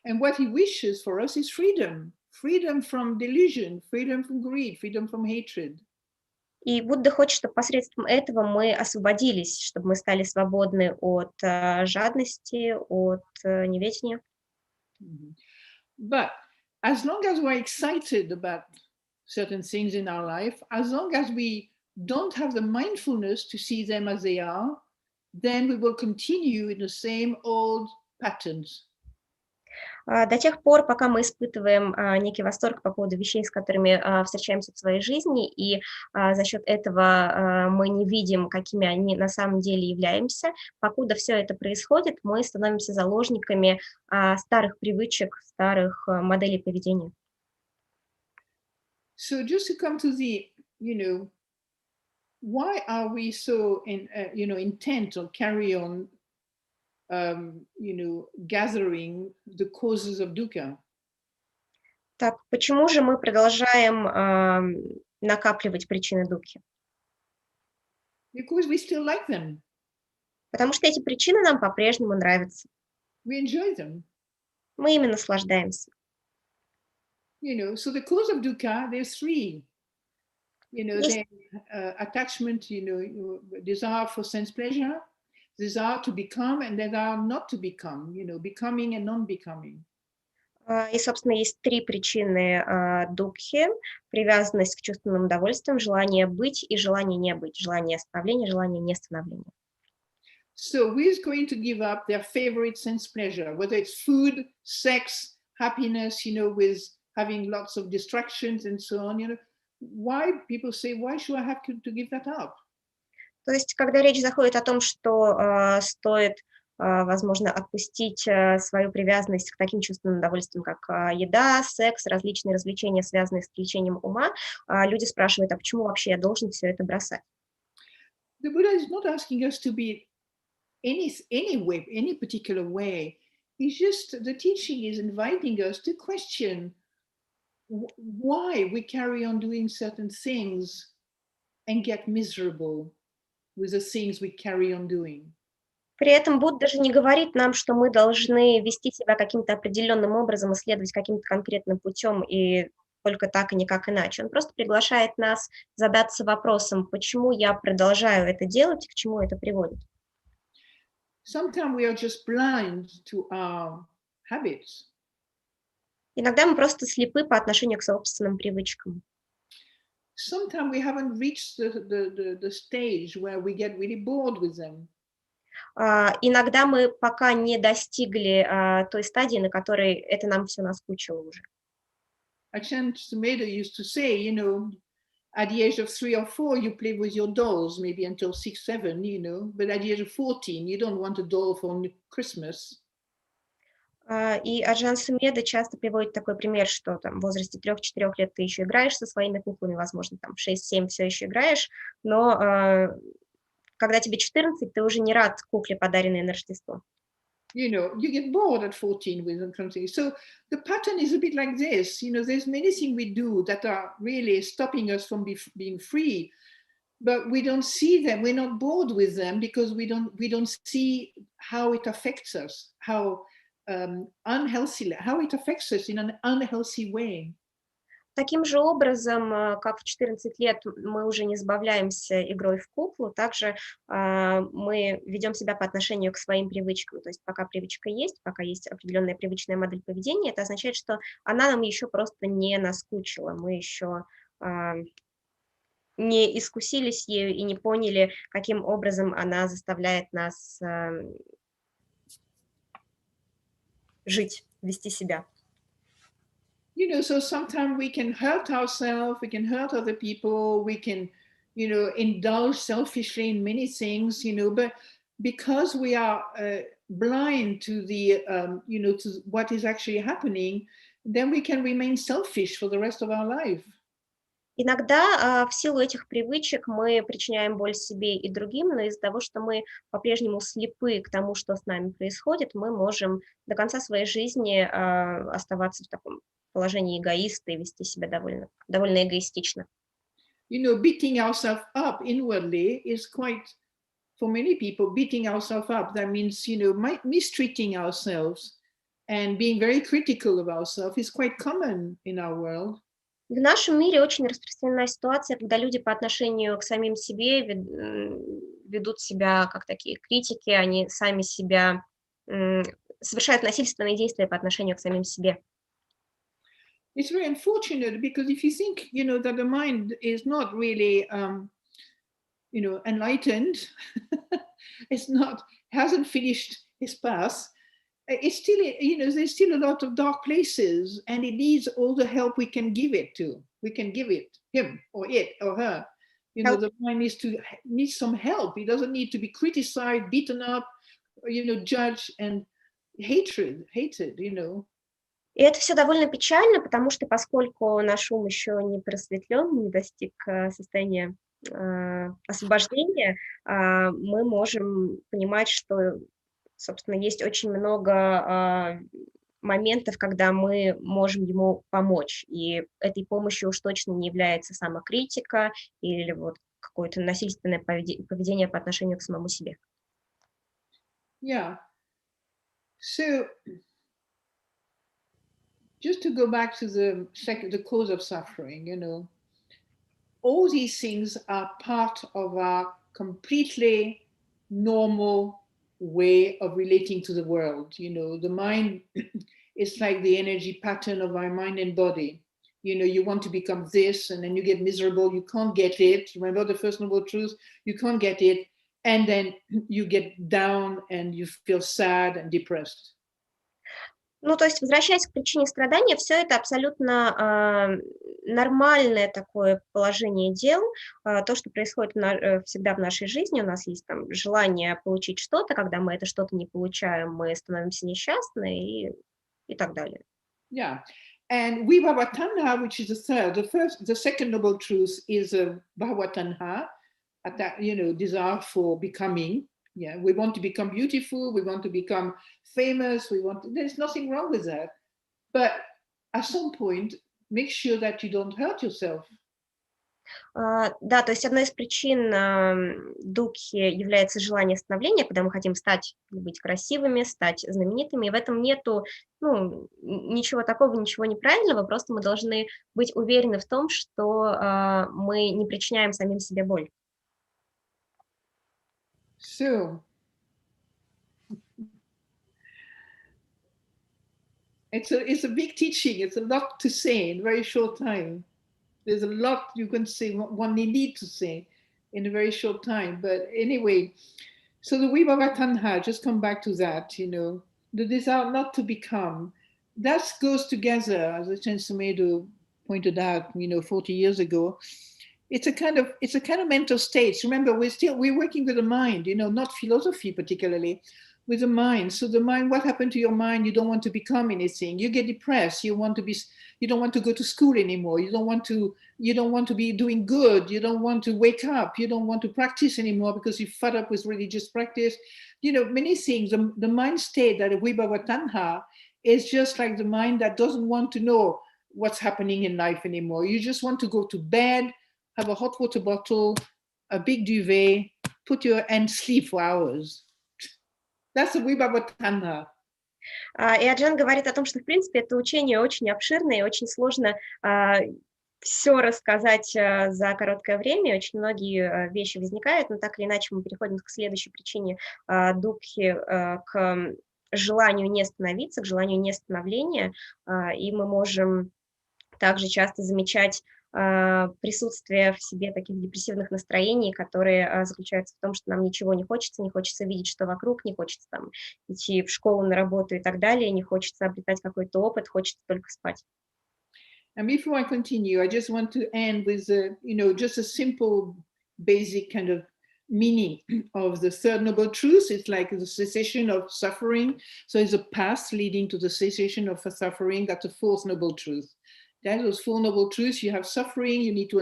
And what he wishes for us is freedom. Freedom from delusion, freedom from greed, freedom from hatred. И Будда хочет, чтобы посредством этого мы освободились, чтобы мы стали свободны от жадности, от неведения. But as long as we're excited about certain things in our life, as long as we don't have the mindfulness to see them as they are, then we will continue in the same old patterns. До тех пор, пока мы испытываем некий восторг по поводу вещей, с которыми встречаемся в своей жизни, и за счет этого мы не видим, какими они на самом деле являемся, покуда все это происходит, мы становимся заложниками старых привычек, старых моделей поведения. So just to come to the, why are we so intent or carry on gathering the causes of dukkha? Так, почему же мы продолжаем накапливать причины дукхи? Because we still like them. Потому что эти причины нам по-прежнему нравятся. We enjoy them. Мы ими наслаждаемся. So the cause of dukkha, there's three. The attachment, desire for sense pleasure, desire to become, and desire not to become, becoming and non-becoming. И, собственно, есть три причины дукхи: привязанность к чувственным удовольствиям, желание быть и желание не быть, желание становления, желание не становления. So who is going to give up their favorite sense pleasure, whether it's food, sex, happiness, with having lots of distractions and so on, why people say, why should I have to give that up? То есть, когда речь заходит о том, что стоит, возможно, отпустить свою привязанность к таким чувственным удовольствиям, как еда, секс, различные развлечения, связанные с привлечением ума, люди спрашивают, а почему вообще я должен все это бросать? The Buddha is not asking us to be any particular way. It's just the teaching is inviting us to question why we carry on doing certain things and get miserable with the things we carry on doing. При этом Будда же не говорит нам, что мы должны вести себя каким-то определенным образом, исследовать каким-то конкретным путем и только так и никак иначе. Он просто приглашает нас задаться вопросом, почему я продолжаю это делать и к чему это приводит. Sometimes we are just blind to our habits. Иногда мы просто слепы по отношению к собственным привычкам. Sometimes we haven't reached the stage where we get really bored with them. Иногда мы пока не достигли той стадии, на которой это нам все наскучило уже. Ajahn Suндары used to say, you know, at the age of 3 or 4, you play with your dolls, maybe until 6, 7, you know, but at the age of 14, you don't want a doll for Christmas. И Аджан Сумеда часто приводит такой пример, что там в возрасте 3-4 лет ты еще играешь со своими куклами, возможно, там в 6-7 все еще играешь, но когда тебе 14, ты уже не рад кукле, подаренной на Рождество. You know, you get bored at 14 with something. So the pattern is a bit like this. You know, there's many things we do that are really stopping us from being free, but we don't see them. We're not bored with them because we don't see how it affects us, how unhealthy, how it affects us in an unhealthy way. Таким же образом, как в 14 лет мы уже не забавляемся игрой в куклу, также мы ведем себя по отношению к своим привычкам. То есть пока привычка есть, пока есть определенная привычная модель поведения, это означает, что она нам еще просто не наскучила, мы еще не искусились ею и не поняли, каким образом она заставляет нас жить, вести себя. You know, so sometimes we can hurt ourselves, we can hurt other people, we can, you know, indulge selfishly in many things, you know, but because we are blind to the, you know, to what is actually happening, then we can remain selfish for the rest of our life. Иногда в силу этих привычек мы причиняем боль себе и другим, но из-за того, что мы по-прежнему слепы к тому, что с нами происходит, мы можем до конца своей жизни оставаться в таком положении эгоиста и вести себя довольно эгоистично. You know, beating ourselves up inwardly is quite, for many people, beating ourselves up, that means, you know, mistreating ourselves and being very critical of ourselves is quite common in our world. В нашем мире очень распространена ситуация, когда люди по отношению к самим себе ведут себя как такие критики, они сами себя совершают насильственные действия по отношению к самим себе. It's very unfortunate because if you think, you know, that the mind is not really, you know, enlightened, hasn't finished its path, it's still, you know, there's still a lot of dark places and it needs all the help we can give it to. We can give it, him or it or her. You know, the mind needs some help. It doesn't need to be criticized, beaten up, you know, judged and hated, you know. И это все довольно печально, потому что поскольку наш ум еще не просветлен, не достиг состояния освобождения, мы можем понимать, что, собственно, есть очень много моментов, когда мы можем ему помочь, и этой помощью уж точно не является самокритика или вот какое-то насильственное поведение по отношению к самому себе. Yeah. So, just to go back to the cause of suffering, you know, all these things are part of our completely normal way of relating to the world. You know, the mind is like the energy pattern of our mind and body. You know, you want to become this and then you get miserable, you can't get it. Remember the first noble truth, you can't get it. And then you get down and you feel sad and depressed. Ну, то есть, возвращаясь к причине страдания, все это абсолютно нормальное такое положение дел, то, что происходит всегда в нашей жизни. У нас есть там желание получить что-то, когда мы это что-то не получаем, мы становимся несчастны и так далее. Yeah. And Vibhavatanha, which is the third, the second noble truth is Bhavatanha, that, you know, desire for becoming. Yeah, we want to become beautiful, we want to become famous, there's nothing wrong with that. But at some point, make sure that you don't hurt yourself. Да, то есть одной из причин дукхи является желание становления, когда мы хотим быть красивыми, стать знаменитыми, и в этом нету ничего такого, ничего неправильного, просто мы должны быть уверены в том, что мы не причиняем самим себе боль. So, it's a big teaching. It's a lot to say in a very short time. There's a lot you can say, one need to say in a very short time. But anyway, So the Vibhava Tanha, just come back to that, you know, the desire not to become, that goes together, as Ajahn Sumedho pointed out, you know, 40 years ago. It's a kind of mental state. Remember, we're working with the mind, you know, not philosophy particularly, with the mind. So the mind, what happened to your mind? You don't want to become anything. You get depressed. You don't want to go to school anymore. You don't want to be doing good. You don't want to wake up. You don't want to practice anymore because you're fed up with religious practice. You know, many things. The mind state that a Vibhava Tanha is just like the mind that doesn't want to know what's happening in life anymore. You just want to go to bed, have a hot water bottle, a big duvet, and sleep for hours. That's a Vibhava Tanha. И Аджан говорит о том, что, в принципе, это учение очень обширное, и очень сложно все рассказать за короткое время. Очень многие вещи возникают, но так или иначе мы переходим к следующей причине дукхи, к желанию не остановиться, к желанию не становления, и мы можем также часто замечать присутствие в себе таких депрессивных настроений, которые заключаются в том, что нам ничего не хочется видеть, что вокруг, не хочется там идти в школу, на работу и так далее, не хочется обретать какой-то опыт, хочется только спать. And before I continue, I just want to end with, just a simple, basic kind of meaning of the third noble truth. It's like the cessation of suffering. So it's a path leading to the cessation of suffering. That's a fourth noble truth. That those four noble truths. You have suffering. You need to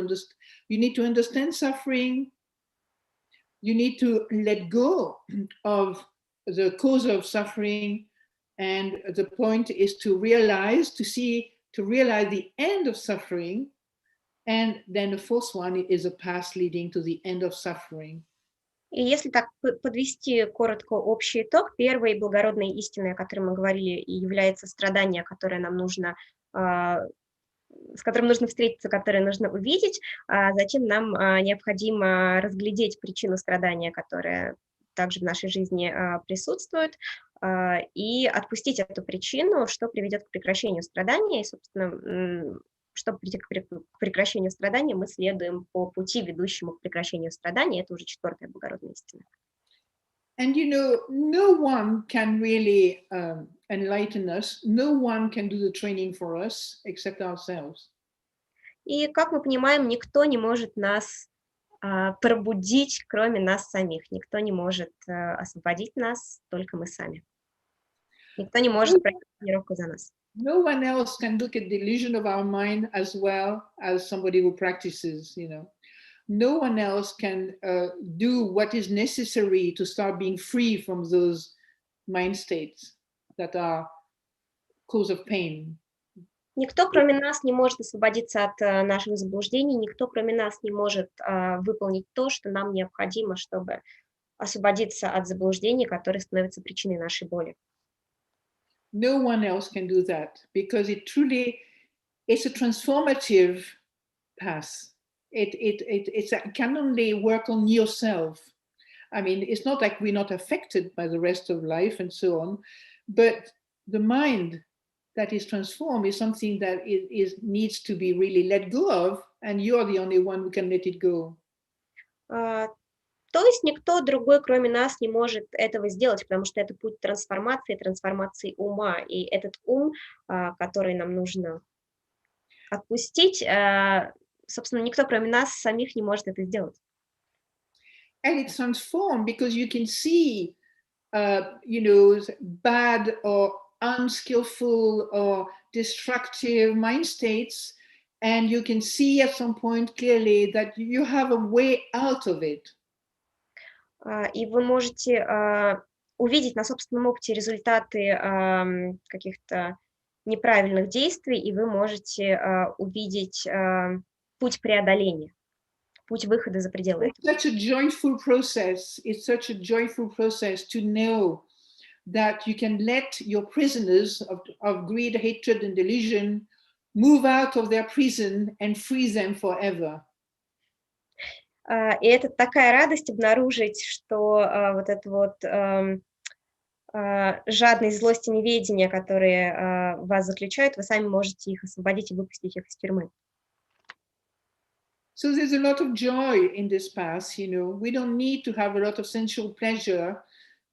understand suffering. You need to let go of the cause of suffering, and the point is to realize the end of suffering. And then the fourth one is a path leading to the end of suffering. И если так подвести коротко общий итог, первой благородной истиной, о которой мы говорили, является страдание, которое нам нужно, с которым нужно встретиться, которое нужно увидеть, а затем нам необходимо разглядеть причину страдания, которая также в нашей жизни присутствует, и отпустить эту причину, что приведет к прекращению страдания, и, собственно, чтобы прийти к прекращению страдания, мы следуем по пути, ведущему к прекращению страдания. Это уже четвертая благородная истина. And no one can really enlighten us. No one can do the training for us except ourselves. И, как мы понимаем, никто не может нас пробудить, кроме нас самих. Никто не может освободить нас, только мы сами. Никто не может пройти тренировку за нас. No one else can look at the illusion of our mind as well as somebody who practices, No one else can do what is necessary to start being free from those mind states that are cause of pain. Никто, кроме нас, не может освободиться от наших заблуждений, никто, кроме нас, не может выполнить то, что нам необходимо, чтобы освободиться от заблуждений, которые становятся причиной нашей боли. No one else can do that because it's a transformative path. It can only work on yourself. I mean, it's not like we're not affected by the rest of life and so on, but the mind that is transformed is something that needs to be really let go of, and you're the only one who can let it go. То есть никто другой, кроме нас, не может этого сделать, потому что это путь трансформации ума, и этот ум, который нам нужно отпустить, собственно, никто, кроме нас самих, не может это сделать. And it's transformed because you can see, bad or unskillful or destructive mind states, and you can see at some point clearly that you have a way out of it. И вы можете увидеть на собственном опыте результаты каких-то неправильных действий, и вы можете увидеть путь преодоления, путь выхода за пределы этого. It's such a joyful process to know that you can let your prisoners of greed, hatred, and delusion move out of their prison and free them forever. И это такая радость обнаружить, что вот эта вот жадность, злость и неведение, которые вас заключают, вы сами можете их освободить и выпустить их из тюрьмы. So there's a lot of joy in this path, you know. We don't need to have a lot of sensual pleasure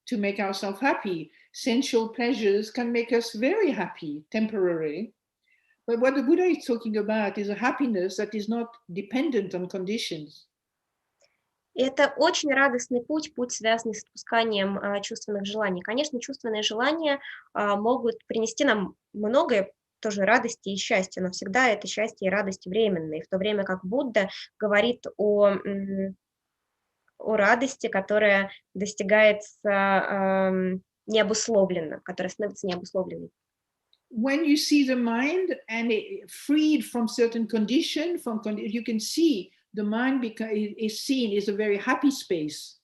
to make ourselves happy. Sensual pleasures can make us very happy, temporarily. But what the Buddha is talking about is a happiness that is not dependent on conditions. Это очень радостный путь, путь, связанный с отпусканием чувственных желаний. Конечно, чувственные желания могут принести нам многое, тоже радости и счастья, но всегда это счастье и радость временные, в то время как Будда говорит о радости, которая достигается необусловленно, которая становится необусловленной. When you see the mind and it freed from certain condition, you can see the mind is seen as a very happy space.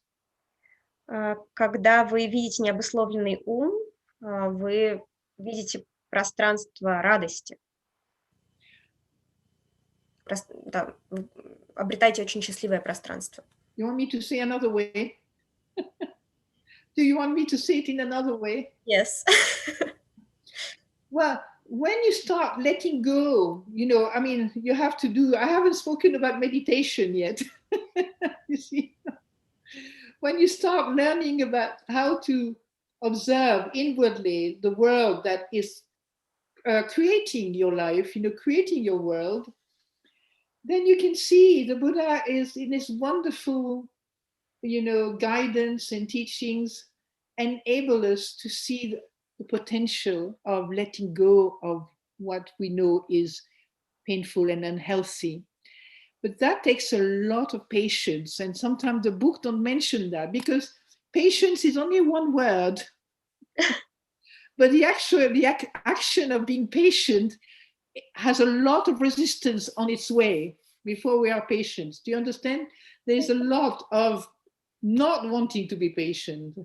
Когда вы видите необусловленный ум, вы видите пространство радости. Да, обретаете очень счастливое пространство. You want me to say another way? Do you want me to say it in another way? Yes. Well, when you start letting go, you know, I mean, you have to do, I haven't spoken about meditation yet. You see, when you start learning about how to observe inwardly the world that is creating your life, you know, creating your world, then you can see the Buddha is in this wonderful, you know, guidance and teachings enable us to see the potential of letting go of what we know is painful and unhealthy. But that takes a lot of patience, and sometimes the book don't mention that because patience is only one word. But the action of being patient has a lot of resistance on its way before we are patient. Do you understand? There's a lot of not wanting to be patient,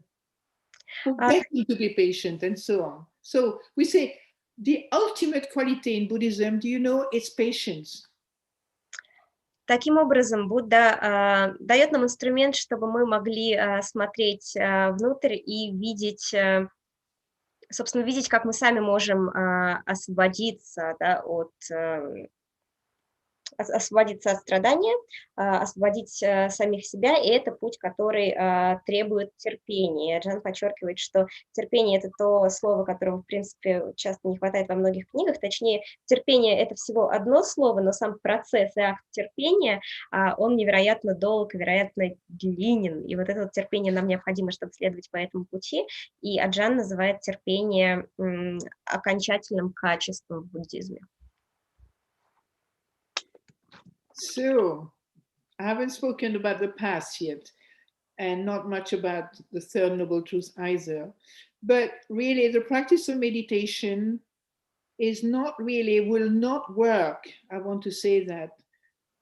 forgetting to be patient, and so on. So we say the ultimate quality in Buddhism, do you know, it's patience. Таким образом, Будда дает нам инструмент, чтобы мы могли смотреть внутрь и видеть, собственно, видеть, как мы сами можем освободиться, да, освободиться от страдания, освободить самих себя, и это путь, который требует терпения. И Аджан подчеркивает, что терпение – это то слово, которого, в принципе, часто не хватает во многих книгах, точнее, терпение – это всего одно слово, но сам процесс и акт терпения, он невероятно долг, вероятно длинен, и вот это вот терпение нам необходимо, чтобы следовать по этому пути, и Аджан называет терпение окончательным качеством в буддизме. So, I haven't spoken about the past yet, and not much about the third noble truth either. But really, the practice of meditation is not really, will not work. I want to say that.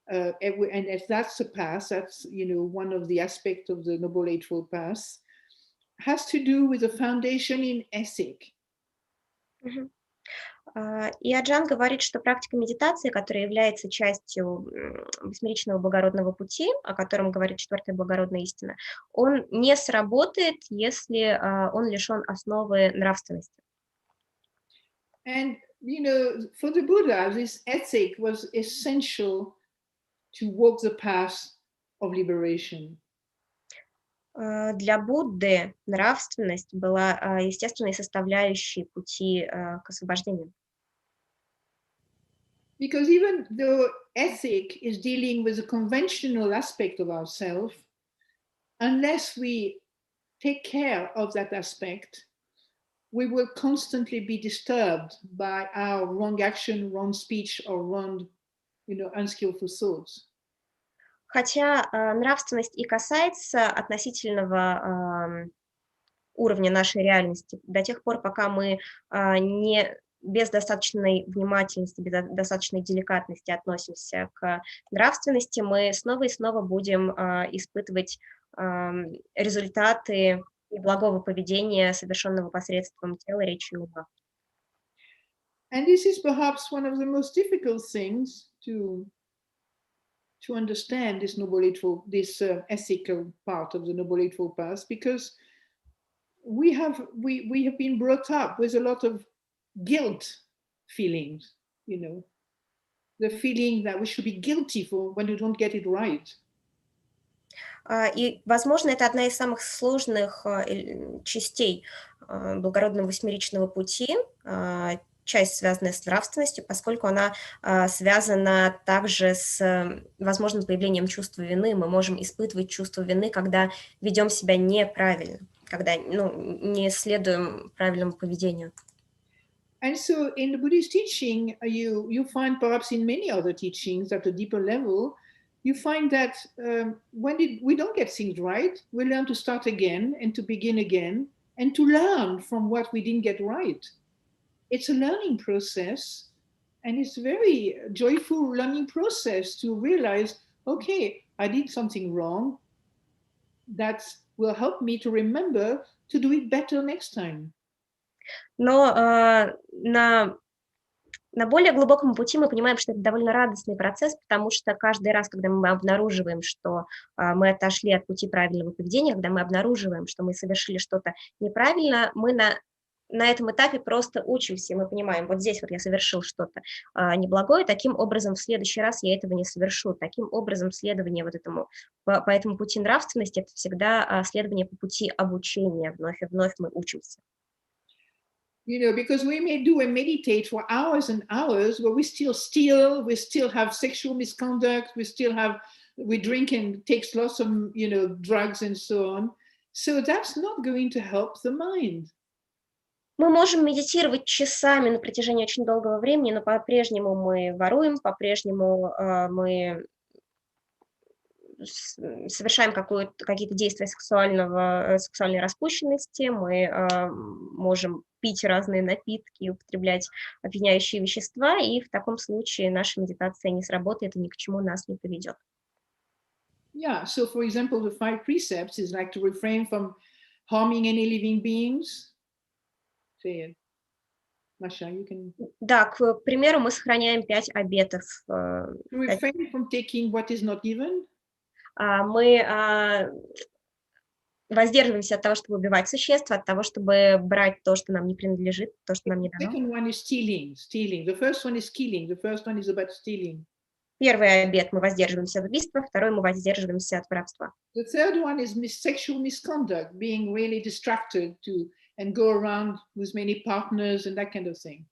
And if that's the path, that's, you know, one of the aspects of the Noble Eightfold Path, has to do with the foundation in ethic. И Аджан говорит, что практика медитации, которая является частью восьмеричного благородного пути, о котором говорит четвертая благородная истина, он не сработает, если он лишен основы нравственности. And, you know, for the Buddha, this ethic was essential to walk the path of liberation. Для Будды нравственность была естественной составляющей пути к освобождению. Because even though ethic is dealing with the conventional aspect of ourselves, unless we take care of that aspect, we will constantly be disturbed by our wrong action, wrong speech, or wrong, you know, unskillful thoughts. Хотя нравственность и касается относительного уровня нашей реальности, до тех пор, пока мы не без достаточной внимательности, без достаточной деликатности относимся к нравственности, мы снова и снова будем испытывать результаты благого поведения, совершенного посредством тела, речи и ума. And this is perhaps one of the most difficult things to understand this Noble Eightfold, this ethical part of the Noble Eightfold Path, because we have been brought up with a lot of guilt feelings, you know. the feeling that we should be guilty for when we don't get it right. И, возможно, это одна из самых сложных частей благородного восьмеричного пути, часть, связанная с нравственностью, поскольку она связана также с возможным появлением чувства вины. Мы можем испытывать чувство вины, когда ведем себя неправильно, когда не следуем правильному поведению. And so in the Buddhist teaching, you find perhaps in many other teachings at a deeper level, you find that when we don't get things right, we learn to start again and to begin again and to learn from what we didn't get right. It's a learning process, and it's a very joyful learning process to realize, okay, I did something wrong. That will help me to remember to do it better next time. Но на более глубоком пути мы понимаем, что это довольно радостный процесс, потому что каждый раз, когда мы обнаруживаем, что мы отошли от пути правильного поведения, когда мы обнаруживаем, что мы совершили что-то неправильно, мы на этом этапе просто учимся, и мы понимаем, вот здесь вот я совершил что-то неблагое, таким образом в следующий раз я этого не совершу. Таким образом следование вот по этому пути нравственности – это всегда следование по пути обучения, вновь и вновь мы учимся. You know, because we may do and meditate for hours and hours, but we still steal, we still have sexual misconduct, we drink and take lots of, drugs and so on. So that's not going to help the mind. Мы можем медитировать часами на протяжении очень долгого времени, но по-прежнему мы воруем, по-прежнему мы совершаем какие-то действия сексуальной распущенности, мы можем пить разные напитки, употреблять опьяняющие вещества, и в таком случае наша медитация не сработает и ни к чему нас не приведет. Yeah, so for example, the 5 precepts is like to refrain from harming any living beings. Say it. Masha, you can... Да, к примеру, мы сохраняем 5 обетов. To refrain from taking what is not given. Мы воздерживаемся от того, чтобы убивать существ, от того, чтобы брать то, что нам не принадлежит, то, что нам не дано. The second one is stealing. The first one is killing. The first one is about stealing. Первый обет мы воздерживаемся от убийства, второй мы воздерживаемся от воровства. The third one is sexual misconduct, being really distracted and go around with many partners and that kind of thing.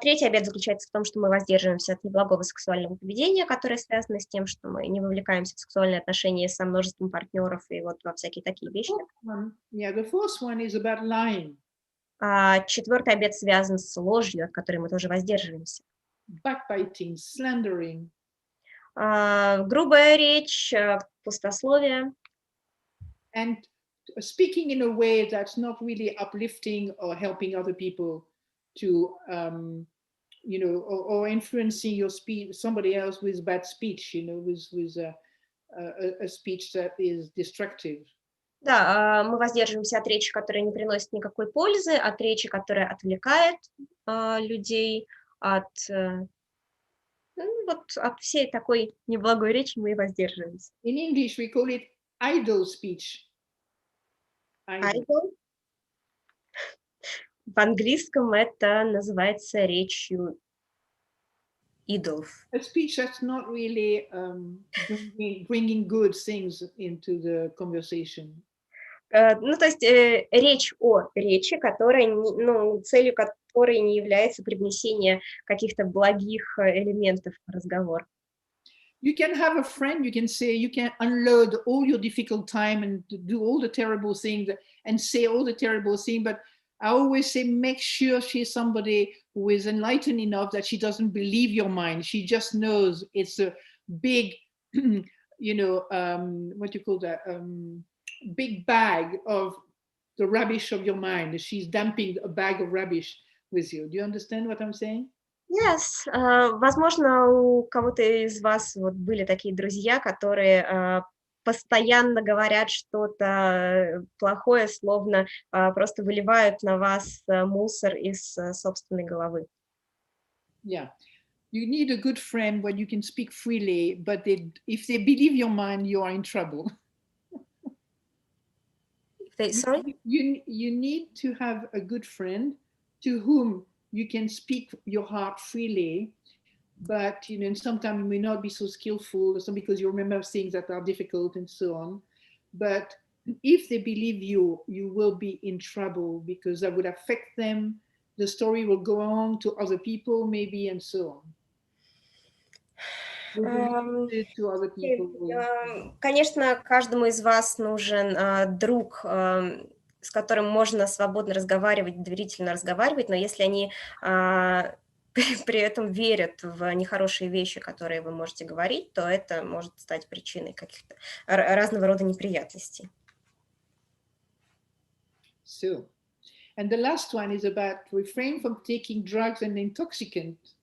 Третий обет заключается в том, что мы воздерживаемся от неблагого сексуального поведения, которое связано с тем, что мы не вовлекаемся в сексуальные отношения со множеством партнеров и вот во всякие такие вещи. The fourth one is about lying. Четвертый обет связан с ложью, от которой мы тоже воздерживаемся. Backbiting, slandering. Грубая речь, пустословие. And speaking in a way that's not really uplifting or helping other people to, or influencing your speech, somebody else with bad speech, with a speech that is destructive. Да, мы воздерживаемся от речи, которая не приносит никакой пользы, от речи, которая отвлекает людей, от всей такой неблагой речи мы и воздерживаемся. In English we call it idle speech. Idle. В английском это называется речью idle. A speech that's not really bringing good things into the conversation. То есть речь о речи, целью которой не является привнесение каких-то благих элементов в разговор. You can have a friend, you can unload all your difficult time and do all the terrible things and say all the terrible things, but I always say, make sure she's somebody who is enlightened enough that she doesn't believe your mind. She just knows it's a big, what you call that, big bag of the rubbish of your mind. She's dumping a bag of rubbish with you. Do you understand what I'm saying? Yes. Возможно, у кого-то из вас были такие друзья, которые постоянно говорят что-то плохое, словно просто выливают на вас мусор из собственной головы. Yeah. You need a good friend when you can speak freely, but if they believe your mind, you are in trouble. Sorry? You need to have a good friend to whom you can speak your heart freely, but you know, and sometimes you may not be so skillful, or some because you remember things that are difficult and so on. But if they believe you, you will be in trouble because that would affect them. The story will go on to other people, maybe, and so on. Will be limited to other people. Конечно, каждому из вас нужен друг, с которым можно свободно разговаривать, доверительно разговаривать, но если они при этом верят в нехорошие вещи, которые вы можете говорить, то это может стать причиной каких-то разного рода неприятностей. So, and the last one is about refrain from taking drugs and intoxicants.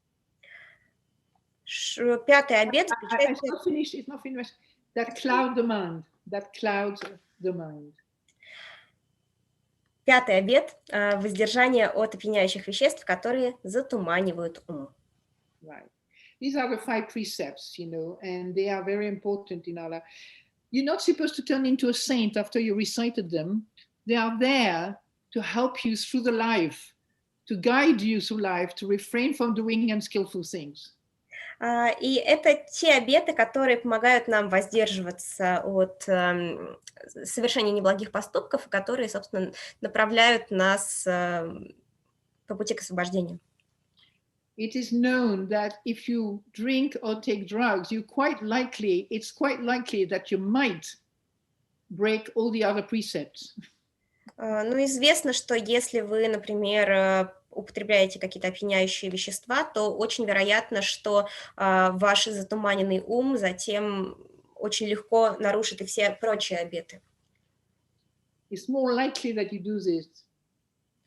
Пятый обет It's not finished. It's not finished. That cloud the mind. That clouds the mind. Пятый обет – воздержание от опьяняющих веществ, которые затуманивают ум. Right. These are the 5 precepts, you know, and they are very important in our life. You're not supposed to turn into a saint after you recited them. They are there to help you through the life, to guide you through life, to refrain from doing unskillful things. И это те обеты, которые помогают нам воздерживаться от совершения неблагих поступков, которые, собственно, направляют нас по пути к освобождению. It is known that if you drink or take drugs, it's quite likely that you might break all the other precepts. Ну, известно, что если вы, например, употребляете какие-то опьяняющие вещества, то очень вероятно, что ваш затуманенный ум затем очень легко нарушит и все прочие обеты. It's more likely that you do this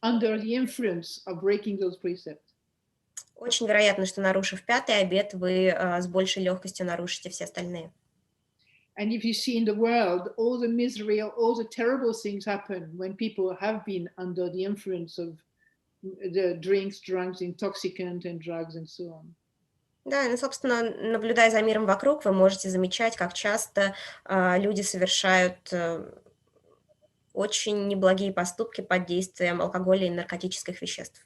under the influence of breaking those precepts. Очень вероятно, что, нарушив пятый обет, вы с большей легкостью нарушите все остальные. And if you see in the world all the misery, all the terrible things happen when people have been under the influence of the drinks, drugs, intoxicant and drugs and so on. Да, ну, собственно, наблюдая за миром вокруг, вы можете замечать, как часто люди совершают очень неблагие поступки под действием алкоголя и наркотических веществ.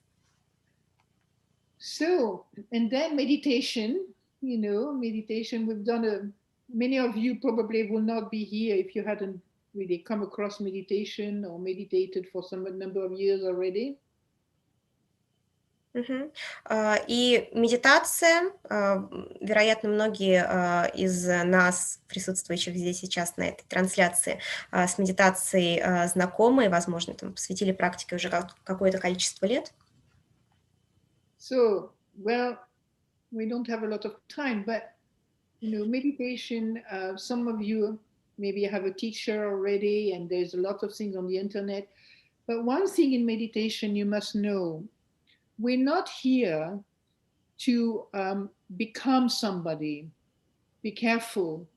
So, and then meditation, you know, meditation, we've done many of you probably will not be here if you hadn't really come across meditation or meditated for some number of years already. И медитация, вероятно, многие из нас, присутствующих здесь сейчас на этой трансляции, с медитацией знакомы, возможно, там, посвятили практике уже какое-то количество лет. So, well, we don't have a lot of time, but, you know, meditation, some of you maybe have a teacher already, and there's a lot of things on the internet. But one thing in meditation you must know, we're not here to become somebody. Be careful.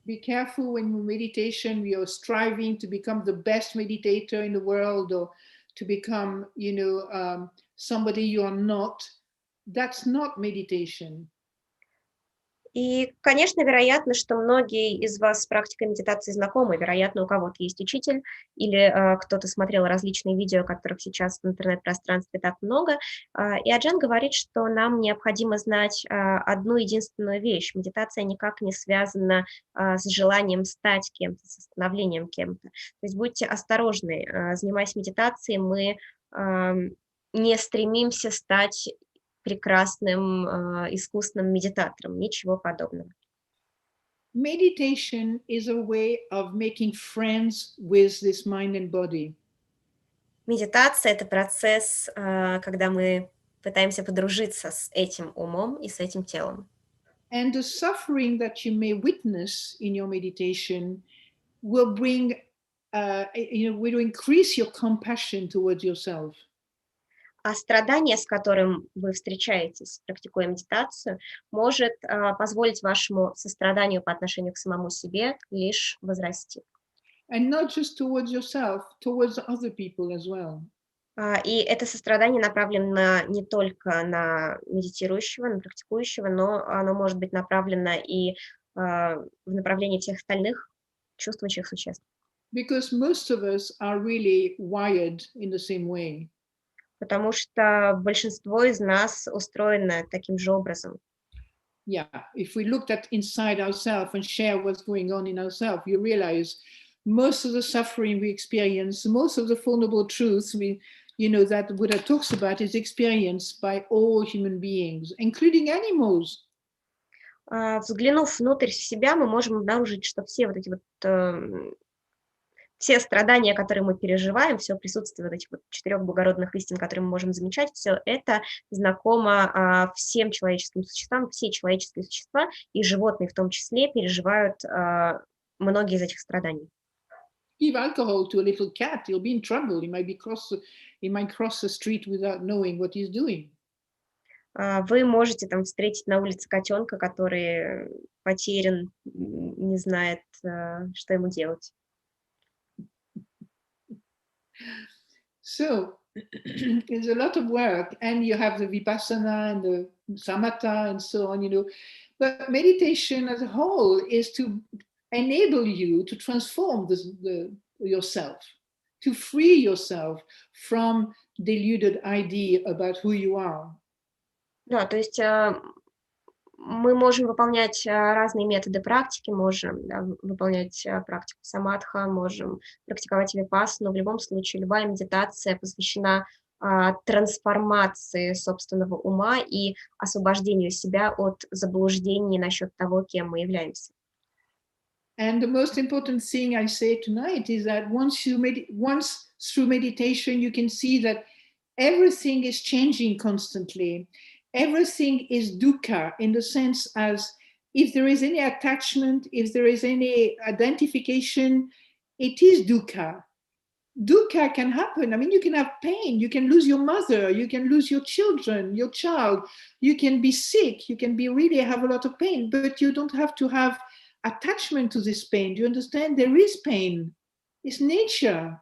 Be careful when in meditation we are striving to become the best meditator in the world or to become, you know, somebody you are not. That's not meditation. И, конечно, вероятно, что многие из вас с практикой медитации знакомы. Вероятно, у кого-то есть учитель или кто-то смотрел различные видео, которых сейчас в интернет-пространстве так много. И Аджан говорит, что нам необходимо знать одну единственную вещь. Медитация никак не связана с желанием стать кем-то, с становлением кем-то. То есть будьте осторожны. Занимаясь медитацией, мы не стремимся стать прекрасным искусным медитатором, ничего подобного. Meditation is a way of making friends with this mind and body. Медитация – это процесс, когда мы пытаемся подружиться с этим умом и с этим телом. And the suffering that you may witness in your meditation will bring, you know, will increase your compassion towards yourself. А страдание, с которым вы встречаетесь, практикуя медитацию, может позволить вашему состраданию по отношению к самому себе лишь возрасти. And not just towards yourself, towards other people as well. И это сострадание направлено не только на медитирующего, на практикующего, но оно может быть направлено и в направлении всех остальных чувствующих существ. Because most of us are really wired in the same way. потому что большинство из нас устроено таким же образом. Yeah, if we looked at inside ourselves and share what's going on in ourselves, you realize most of the suffering we experience, most of the vulnerable truths that Buddha talks about is experienced by all human beings, including animals. Взглянув внутрь себя, мы можем обнаружить, что все вот эти вот все страдания, которые мы переживаем, все присутствие вот этих вот 4 благородных истин, которые мы можем замечать, все это знакомо всем человеческим существам, все человеческие существа, и животные в том числе, переживают многие из этих страданий. Give alcohol to a little cat, he'll be in trouble. He might cross the street without knowing what he's doing. Вы можете там встретить на улице котенка, который потерян, не знает, что ему делать. So there's a lot of work, and you have the vipassana and the samatha and so on, But meditation as a whole is to enable you to transform yourself, to free yourself from deluded idea about who you are. Да, то есть мы можем выполнять разные методы практики, можем выполнять практику самадха, можем практиковать випассану. В любом случае, любая медитация посвящена трансформации собственного ума и освобождению себя от заблуждений насчет того, кем мы являемся. And the most important thing I say tonight is that once through meditation you can see that everything is changing constantly. Everything is dukkha in the sense as if there is any attachment, if there is any identification, it is dukkha. Dukkha can happen. I mean, you can have pain. You can lose your mother. You can lose your children, your child. You can be sick. You can really have a lot of pain, but you don't have to have attachment to this pain. Do you understand? There is pain. It's nature.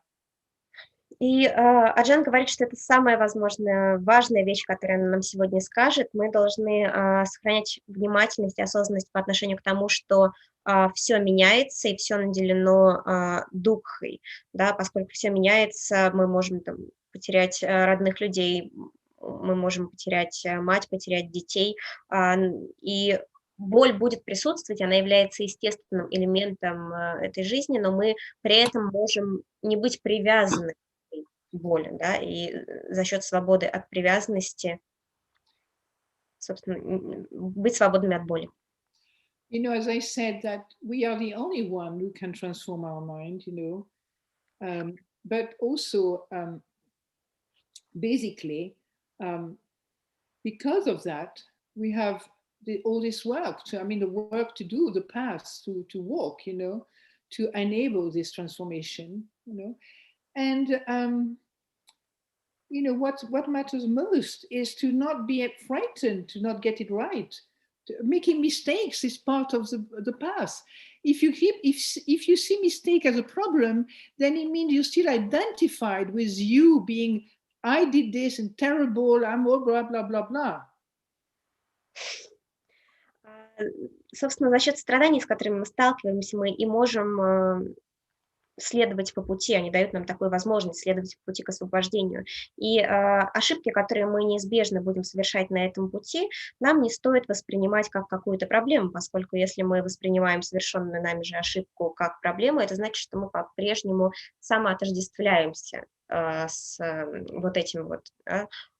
И Аджан говорит, что это самая, возможно, важная вещь, которую она нам сегодня скажет. Мы должны сохранять внимательность и осознанность по отношению к тому, что все меняется и все наделено дукхой, да, поскольку все меняется, мы можем там потерять родных людей, мы можем потерять мать, потерять детей, и боль будет присутствовать, она является естественным элементом этой жизни, но мы при этом можем не быть привязаны боли, да, и за счет свободы от привязанности, собственно, быть свободными от боли. As I said, that we are the only one who can transform our mind, but also basically, because of that, we have all this work, the work to do, the path to walk, to enable this transformation, and what matters most is to not be frightened, to not get it right. Making mistakes is part of the path. If you see mistake as a problem, then it means you're still identified with you being, I did this and terrible, I'm all blah, blah, blah, blah. Собственно, за счет страданий, с которыми мы сталкиваемся, мы и можем следовать по пути, они дают нам такую возможность следовать по пути к освобождению. И ошибки, которые мы неизбежно будем совершать на этом пути, нам не стоит воспринимать как какую-то проблему, поскольку если мы воспринимаем совершенную нами же ошибку как проблему, это значит, что мы по-прежнему самоотождествляемся с вот этими вот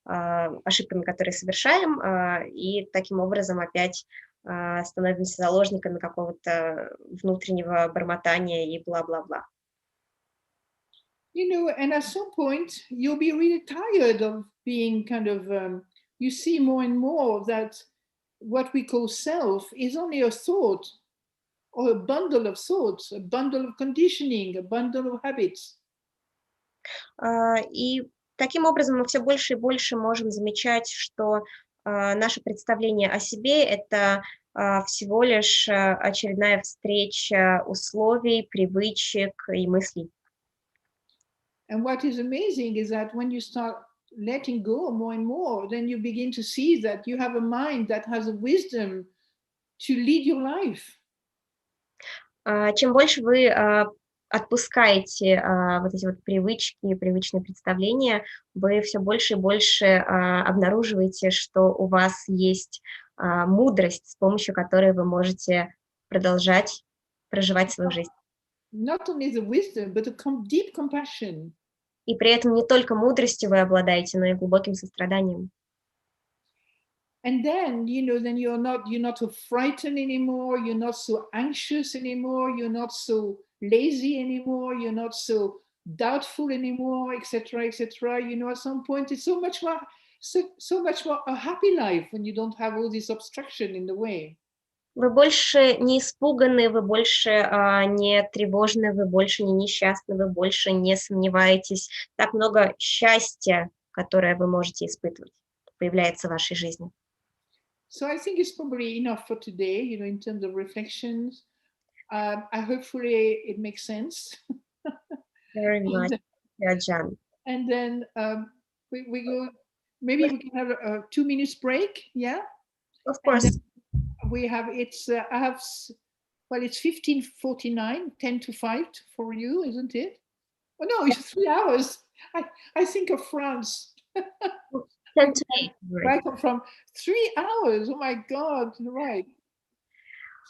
ошибками, которые совершаем, и таким образом опять становимся заложниками какого-то внутреннего бормотания и бла-бла-бла. And at some point, you'll be really tired of being you see more and more that what we call self is only a thought or a bundle of thoughts, a bundle of conditioning, a bundle of habits. И таким образом мы все больше и больше можем замечать, что наше представление о себе – это всего лишь очередная встреча условий, привычек и мыслей. And what is amazing is that when you start letting go more and more, then you begin to see that you have a mind that has a wisdom to lead your life. Чем больше вы отпускаете вот эти вот привычки, привычные представления, вы все больше и больше обнаруживаете, что у вас есть мудрость, с помощью которой вы можете продолжать проживать свою жизнь. Not only the wisdom, but the deep compassion. И при этом не только мудростью вы обладаете, но и глубоким состраданием. And then, then you're not so frightened anymore, you're not so anxious anymore, you're not so lazy anymore, you're not so doubtful anymore, etc., etc. At some point, it's so much more a happy life when you don't have all this obstruction in the way. Вы больше не испуганы, вы больше не тревожны, вы больше не несчастны, вы больше не сомневаетесь. Так много счастья, которое вы можете испытывать, появляется в вашей жизни. So I think it's probably enough for today, in terms of reflections. Hopefully it makes sense. Very much, Aджан. And then we go, maybe we can have a 2 minutes break, yeah? Of course. We have, it's 15:49, 10 to 5 for you, isn't it? Oh no, it's 3 hours. I think of France. 10 to 8. Right, from 3 hours. Oh my God, right.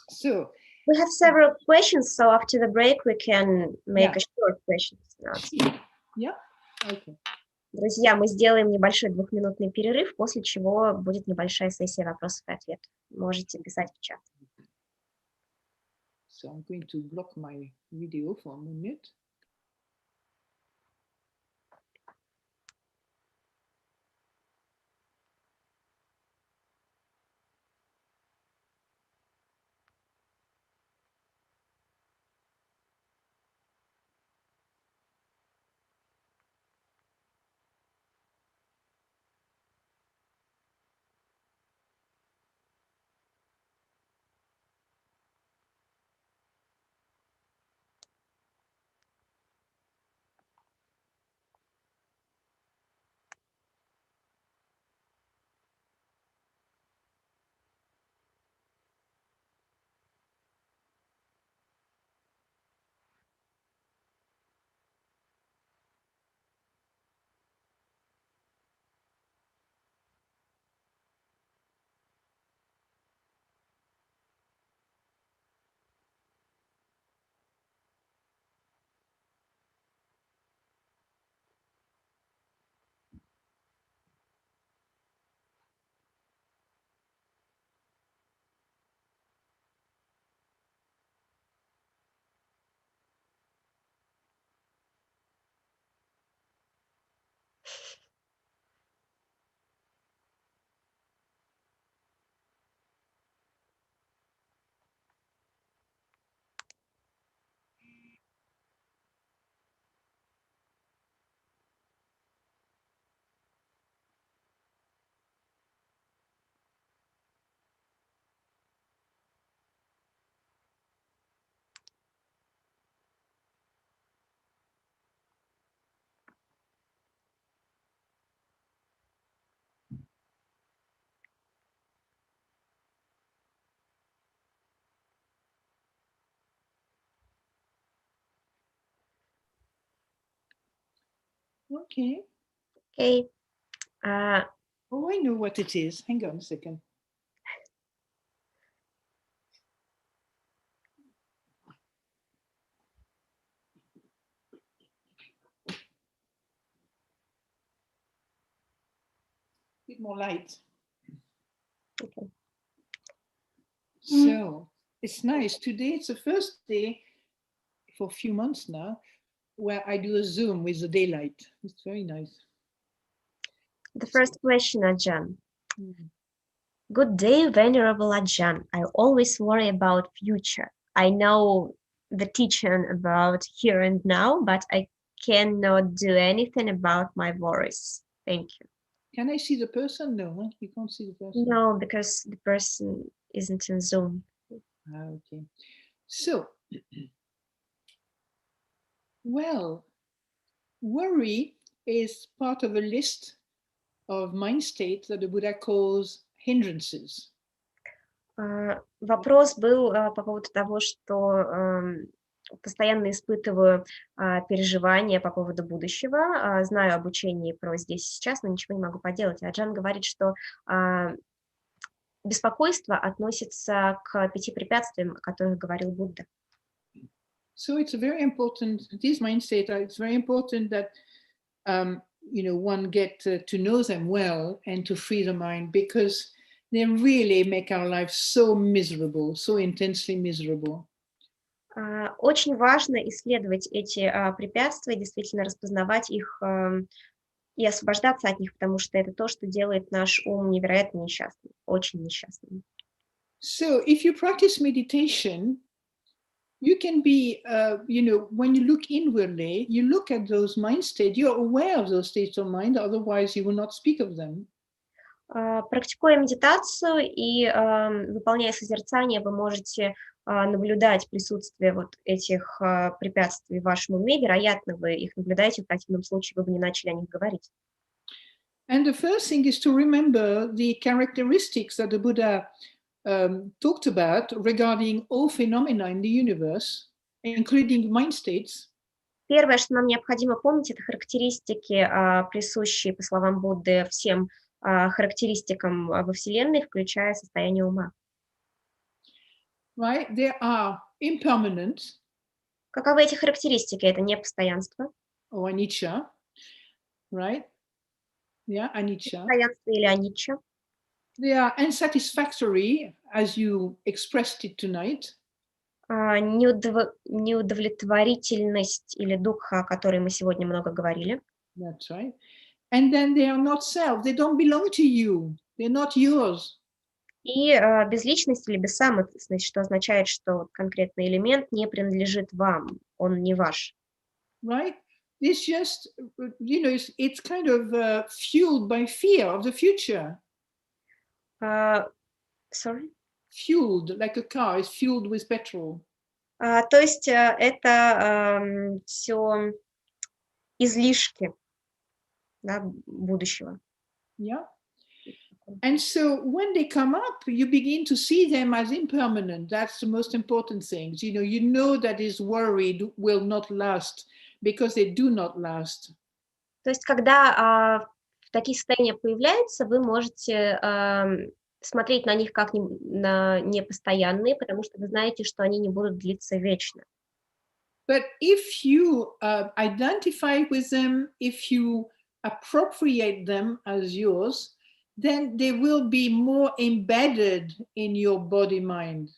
So we have several questions, so after the break we can make a short question. Yeah, okay. Друзья, мы сделаем небольшой 2-минутный перерыв, после чего будет небольшая сессия вопросов и ответов. Можете писать в чат. So I'm going to block my video for a minute. Okay. Okay. Oh, I know what it is. Hang on a second. Bit more light. Okay. So it's nice. Today it's the first day for a few months now where I do a Zoom with the daylight. It's very nice. The first question, Aджан. Good day, Venerable Aджan. I always worry about future. I know the teaching about here and now, but I cannot do anything about my worries. Thank you. Can I see the person? No, you can't see the person. No, because the person isn't in Zoom. Okay. So, well, worry is part of a list of mind states that the Buddha calls hindrances. Вопрос был по поводу того, что постоянно испытываю переживания по поводу будущего, знаю об учении про здесь и сейчас, но ничего не могу поделать. Аджан говорит, что беспокойство относится к 5 препятствиям, о которых говорил Будда. So it's very important, this mindset, it's very important that, one get to know them well and to free the mind, because they really make our life so miserable, so intensely miserable. Очень важно исследовать эти препятствия, действительно распознавать их и освобождаться от них, потому что это то, что делает наш ум невероятно несчастным, очень несчастным. So if you practice meditation, you can be, when you look inwardly, you look at those mind states, you're aware of those states of mind, otherwise you will not speak of them. Практикуя медитацию и выполняя созерцание, вы можете наблюдать присутствие вот этих препятствий в вашем уме. Вероятно, вы их наблюдаете, в противном случае вы бы не начали о них говорить. And the first thing is to remember the characteristics that the Buddha talked about regarding all phenomena in the universe, including mind states. Первое, что нам необходимо помнить, это характеристики, присущие, по словам Будды, всем характеристикам во Вселенной, включая состояние ума. Right? They are impermanent. Каковы эти характеристики? Это непостоянство. Or anicca, right? Yeah, anicca. Непостоянство или аничча. They are unsatisfactory, as you expressed it tonight. Неудовлетворительность или дукха, о которой мы сегодня много говорили. That's right. And then they are not self. They don't belong to you. They're not yours. И безличность или бессамостность, что означает, что конкретный элемент не принадлежит вам, он не ваш. Right? It's just, it's kind of fueled by fear of the future. Sorry? Fueled, like a car is fueled with petrol. То есть это все излишки, да, будущего. Yeah. And so when they come up, you begin to see them as impermanent. That's the most important thing. You know that this worry will not last because they do not last. То есть когда такие состояния появляются, вы можете смотреть на них как на непостоянные, потому что вы знаете, что они не будут длиться вечно. But if you identify with them, if you appropriate them as yours, then they will be more embedded in your body-mind.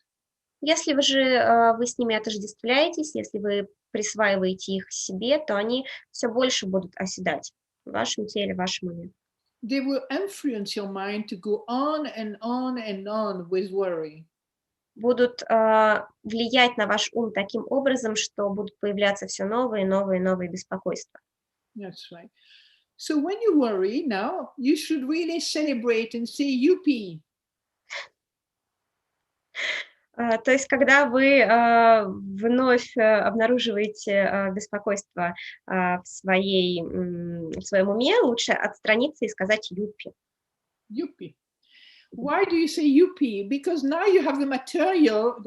Если вы же вы с ними отождествляетесь, если вы присваиваете их себе, то они все больше будут оседать в вашем теле, в вашем уме. They will influence your mind to go on and on and on with worry. Будут влиять на ваш ум таким образом, что будут появляться все новые, новые, новые беспокойства. That's right. So when you worry now, you should really celebrate and say "Yuppie." То есть, когда вы вновь обнаруживаете беспокойство в своем уме, лучше отстраниться и сказать «юппи». Yuppie. Why do you say "Yuppie"? Because now you have the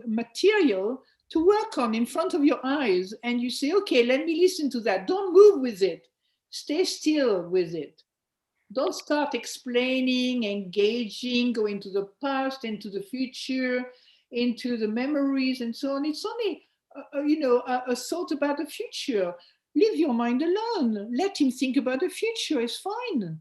material to work on in front of your eyes, and you say, "Okay, let me listen to that. Don't move with it. Stay still with it. Don't start explaining, engaging, going to the past, into the future, into the memories, and so on. It's only, a thought about the future. Leave your mind alone. Let him think about the future. It's fine."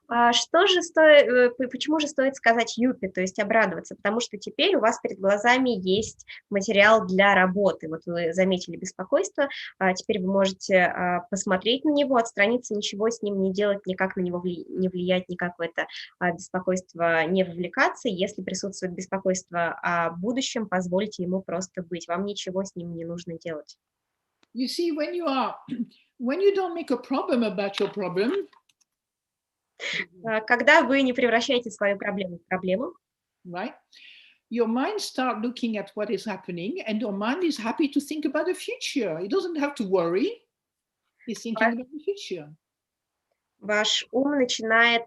Почему же стоит сказать «юпи», то есть обрадоваться? Потому что теперь у вас перед глазами есть материал для работы. Вот вы заметили беспокойство, теперь вы можете посмотреть на него, отстраниться, ничего с ним не делать, никак на него не влиять, никак в это беспокойство не вовлекаться. Если присутствует беспокойство о будущем, позвольте ему просто быть. Вам ничего с ним не нужно делать. You see, when you don't make a problem about your problem, когда вы не превращаете свою проблему в проблему, right? Your mind start looking at what is happening, and your mind is happy to think about the future. It doesn't have to worry. It's thinking about the future. Ваш ум начинает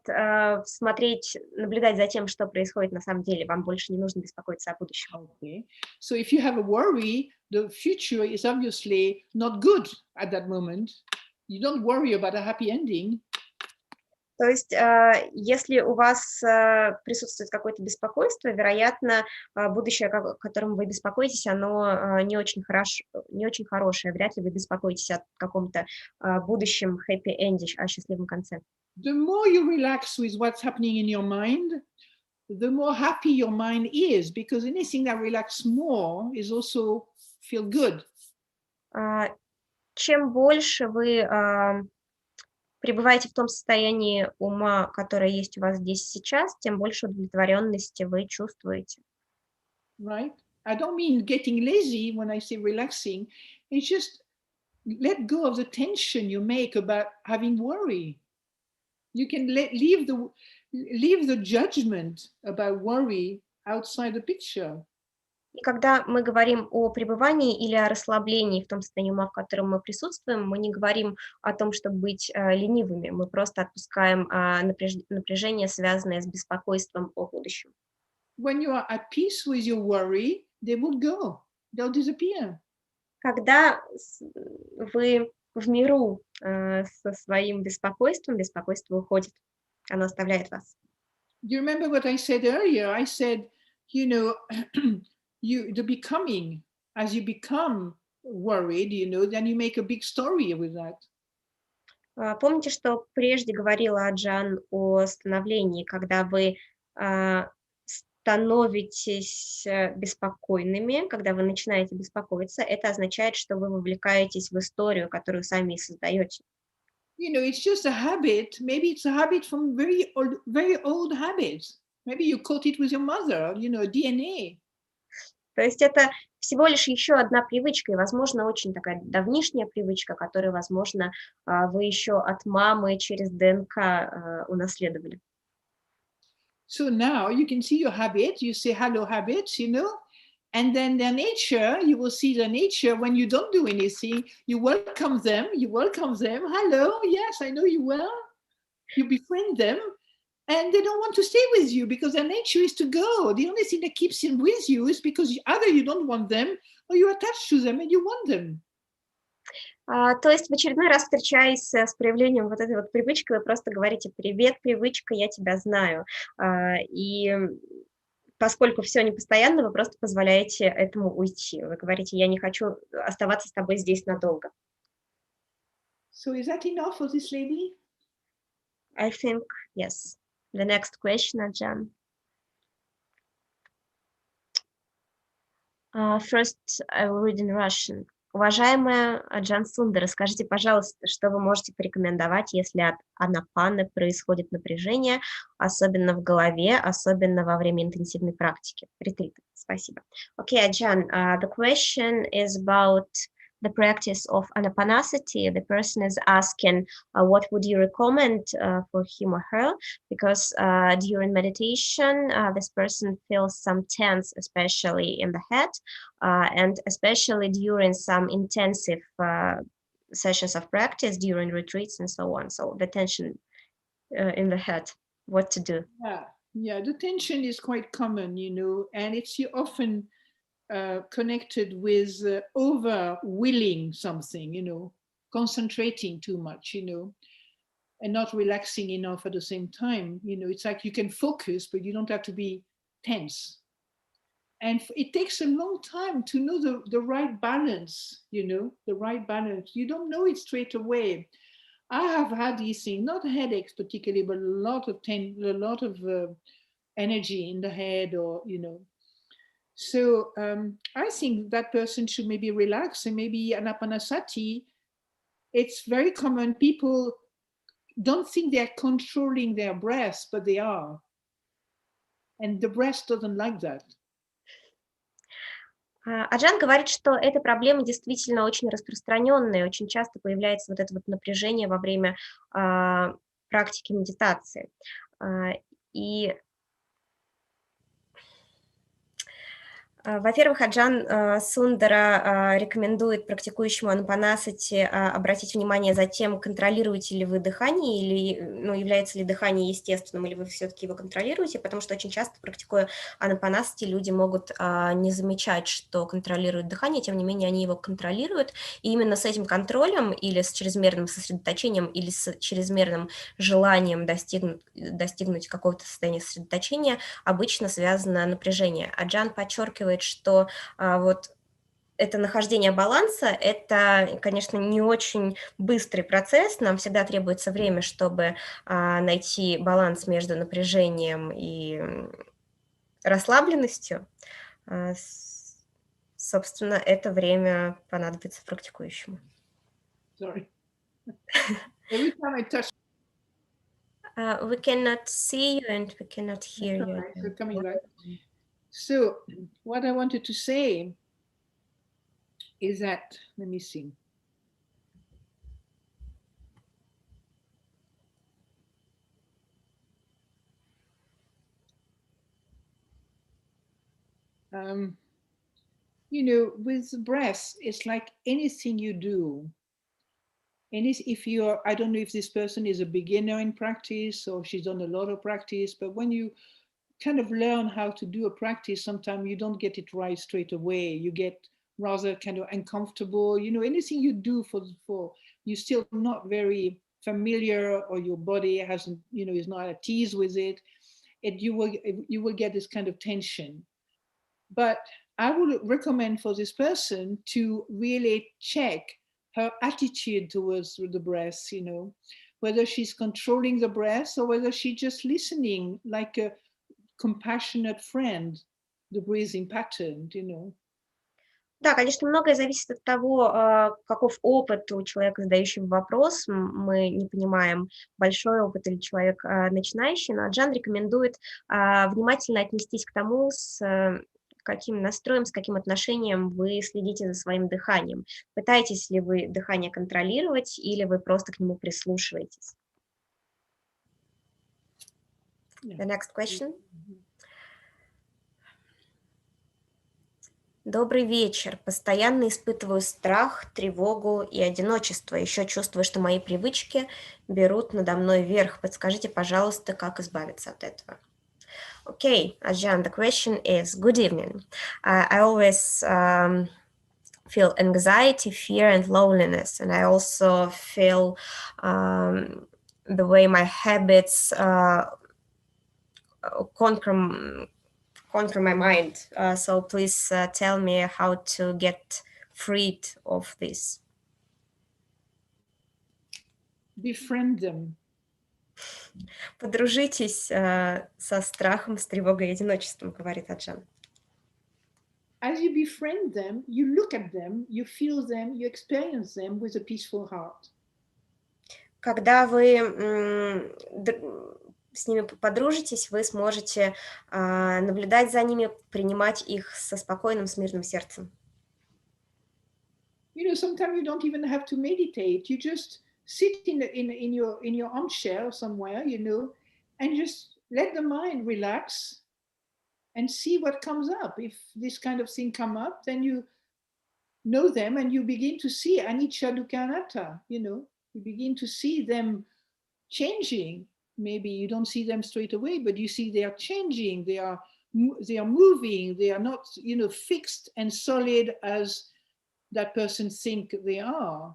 смотреть, наблюдать за тем, что происходит на самом деле. Вам больше не нужно беспокоиться о будущем. Okay. So if you have a worry, the future is obviously not good at that moment. You don't worry about a happy ending. То есть, если у вас присутствует какое-то беспокойство, вероятно, будущее, о котором вы беспокоитесь, оно не очень хорошее. Вряд ли вы беспокоитесь о каком-то будущем happy end, о счастливом конце. The more you relax with what's happening in your mind, the more happy your mind is, because anything that relaxes more is also feel good. Чем больше вы пребываете в том состоянии ума, которое есть у вас здесь сейчас, тем больше удовлетворенности вы чувствуете. Right? I don't mean getting lazy when I say relaxing. It's just let go of the tension you make about having worry. You can leave the judgment about worry outside the picture. И когда мы говорим о пребывании или о расслаблении в том состоянии ума, в котором мы присутствуем, мы не говорим о том, чтобы быть ленивыми, мы просто отпускаем напряжение, связанное с беспокойством о будущем. When you are at peace with your worry, they will go. They'll disappear. Когда вы в миру со своим беспокойством, беспокойство уходит, оно оставляет вас. Do you remember what I said earlier? I said, you know, the becoming, as you become worried, you know, then you make a big story with that. Помните, что прежде говорила Аджан о становлении, когда вы становитесь беспокойными, когда вы начинаете беспокоиться, это означает, что вы вовлекаетесь в историю, которую сами создаете. You know, it's just a habit. Maybe it's a habit from very old habits. Maybe you caught it with your mother, you know, DNA. То есть это всего лишь еще одна привычка, и, возможно, очень такая давнишняя привычка, которую, возможно, вы еще от мамы через ДНК унаследовали. So now you can see your habit, you say hello habits, you know, and then their nature, you will see their nature when you don't do anything. You welcome them, hello, yes, I know you well. You befriend them, and they don't want to stay with you because their nature is to go. The only thing that keeps them with you is because either you don't want them or you're attached to them and you want them. То есть в очередной раз, встречаясь с проявлением вот этой вот привычки, вы просто говорите: «Привет, привычка, я тебя знаю». И поскольку все непостоянно, вы просто позволяете этому уйти. Вы говорите: «Я не хочу оставаться с тобой здесь надолго». So is that enough for this lady? I think, yes. The next question, Ajan. First, I will read in Russian. Уважаемая Аджан Сундара, скажите, пожалуйста, что вы можете порекомендовать, если от анапаны происходит напряжение, особенно в голове, особенно во время интенсивной практики, ретрита? Спасибо. Okay, Ajan, the question is about the practice of anapanasati. The person is asking, what would you recommend for him or her? Because during meditation, this person feels some tense, especially in the head, and especially during some intensive sessions of practice, during retreats and so on. So the tension in the head, what to do? Yeah, the tension is quite common, you know, and it's often connected with over-willing something, you know, concentrating too much, you know, and not relaxing enough at the same time. You know, it's like you can focus, but you don't have to be tense. And it takes a long time to know the right balance, you know, the right balance. You don't know it straight away. I have had these things, not headaches particularly, but a lot of energy in the head, or, you know. So I think that person should maybe relax, and maybe anapanasati. It's very common. People don't think they're controlling their breath, but they are. And the breath doesn't like that. Аджан говорит, что эта проблема действительно очень распространенная, очень часто появляется вот это вот напряжение во время практики медитации. И Во-первых, Аджан Сундара рекомендует практикующему анапанасати обратить внимание за тем, контролируете ли вы дыхание, или является ли дыхание естественным, или вы все-таки его контролируете, потому что очень часто, практикуя анапанасати, люди могут не замечать, что контролируют дыхание, тем не менее они его контролируют, и именно с этим контролем или с чрезмерным сосредоточением, или с чрезмерным желанием достигнуть какого-то состояния сосредоточения обычно связано напряжение. Аджан подчеркивает, что вот это нахождение баланса, это, конечно, не очень быстрый процесс, нам всегда требуется время, чтобы найти баланс между напряжением и расслабленностью. Собственно, это время понадобится практикующему. Sorry. Every time I touch. We cannot see you and we cannot hear you. So coming back. So what I wanted to say is that, let me see. With the breath, it's like anything you do. And if you're, I don't know if this person is a beginner in practice or she's done a lot of practice, but when you kind of learn how to do a practice, sometimes you don't get it right straight away. You get rather kind of uncomfortable. Anything you do for you're still not very familiar, or your body hasn't, is not at ease with it, and you will get this kind of tension. But I would recommend for this person to really check her attitude towards the breath, whether she's controlling the breath or whether she's just listening like a compassionate friend, the breathing pattern, Да, конечно, многое зависит от того, каков опыт у человека, задающего вопрос. Мы не понимаем, большой опыт или человек начинающий, но Аджан рекомендует внимательно отнестись к тому, с каким настроем, с каким отношением вы следите за своим дыханием. Пытаетесь ли вы дыхание контролировать или вы просто к нему прислушиваетесь? The next question. Добрый вечер. Постоянно испытываю страх, тревогу и одиночество. Еще чувствую, что мои привычки берут надо мной верх. Подскажите, пожалуйста, как избавиться от этого? Okay, Ajahn, the question is, good evening. I always feel anxiety, fear, and loneliness. And I also feel the way my habits conquer my mind. So please tell me how to get freed of this. Befriend them. Подружитесь со страхом, с тревогой и одиночеством, говорит Аджан. As you befriend them, you look at them, you feel them, you experience them with a peaceful heart. Когда вы с ними подружитесь, вы сможете наблюдать за ними, принимать их со спокойным, с мирным сердцем. Sometimes you don't even have to meditate. You just sit in your armchair somewhere, and just let the mind relax and see what comes up. If this kind of thing come up, then you know them and you begin to see anicca, dukkha, anatta. You begin to see them changing. Maybe you don't see them straight away, but you see they are changing. They are moving. They are not, fixed and solid as that person think they are.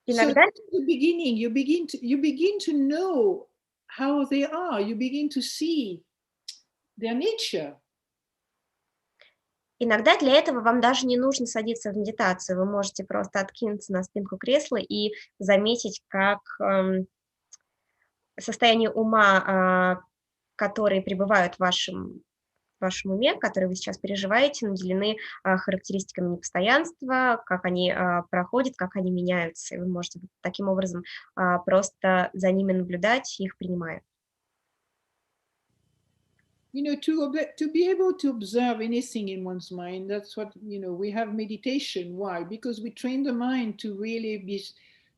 Иногда... So at the beginning, you begin to know how they are. You begin to see their nature. Иногда для этого вам даже не нужно садиться в медитацию. Вы можете просто откинуться на спинку кресла и заметить, как состояние ума, которые пребывают в вашем уме, которые вы сейчас переживаете, наделены характеристиками непостоянства, как они проходят, как они меняются. И вы можете таким образом просто за ними наблюдать, их принимая. To be able to observe anything in one's mind, that's what, we have meditation. Why? Because we train the mind to really be,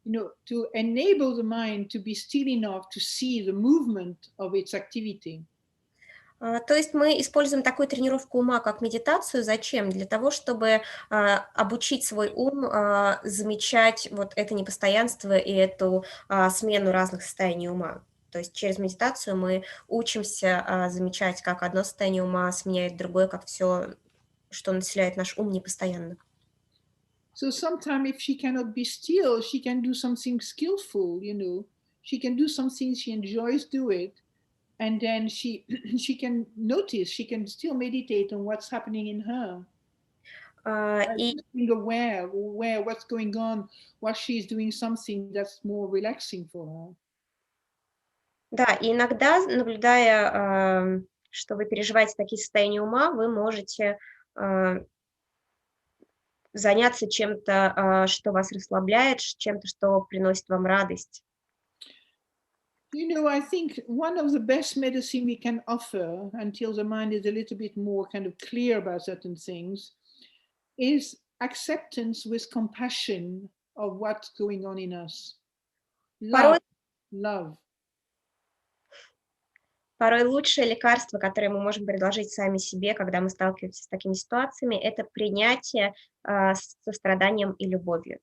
to enable the mind to be still enough to see the movement of its activity. То есть мы используем такую тренировку ума, как медитацию. Зачем? Для того, чтобы обучить свой ум замечать вот это непостоянство и эту смену разных состояний ума. То есть через медитацию мы учимся замечать, как одно состояние ума сменяет другое, как все, что населяет наш ум, непостоянно. So sometimes if she cannot be still, she can do something skillful, you know. She can do something she enjoys do it. And then she she can notice, she can still meditate on what's happening in her. И Just being aware what's going on, what she's doing something that's more relaxing for her. да, и иногда, наблюдая, что вы переживаете такие состояния ума, вы можете заняться чем-то, что вас расслабляет, чем-то, что приносит вам радость. You know, I think one of the best medicine we can offer until the mind is a little bit more kind of clear about certain things is acceptance with compassion of what's going on in us. Love, Порой, love. порой лучшее лекарство, которое мы можем предложить сами себе, когда мы сталкиваемся с такими ситуациями, это принятие с состраданием и любовью.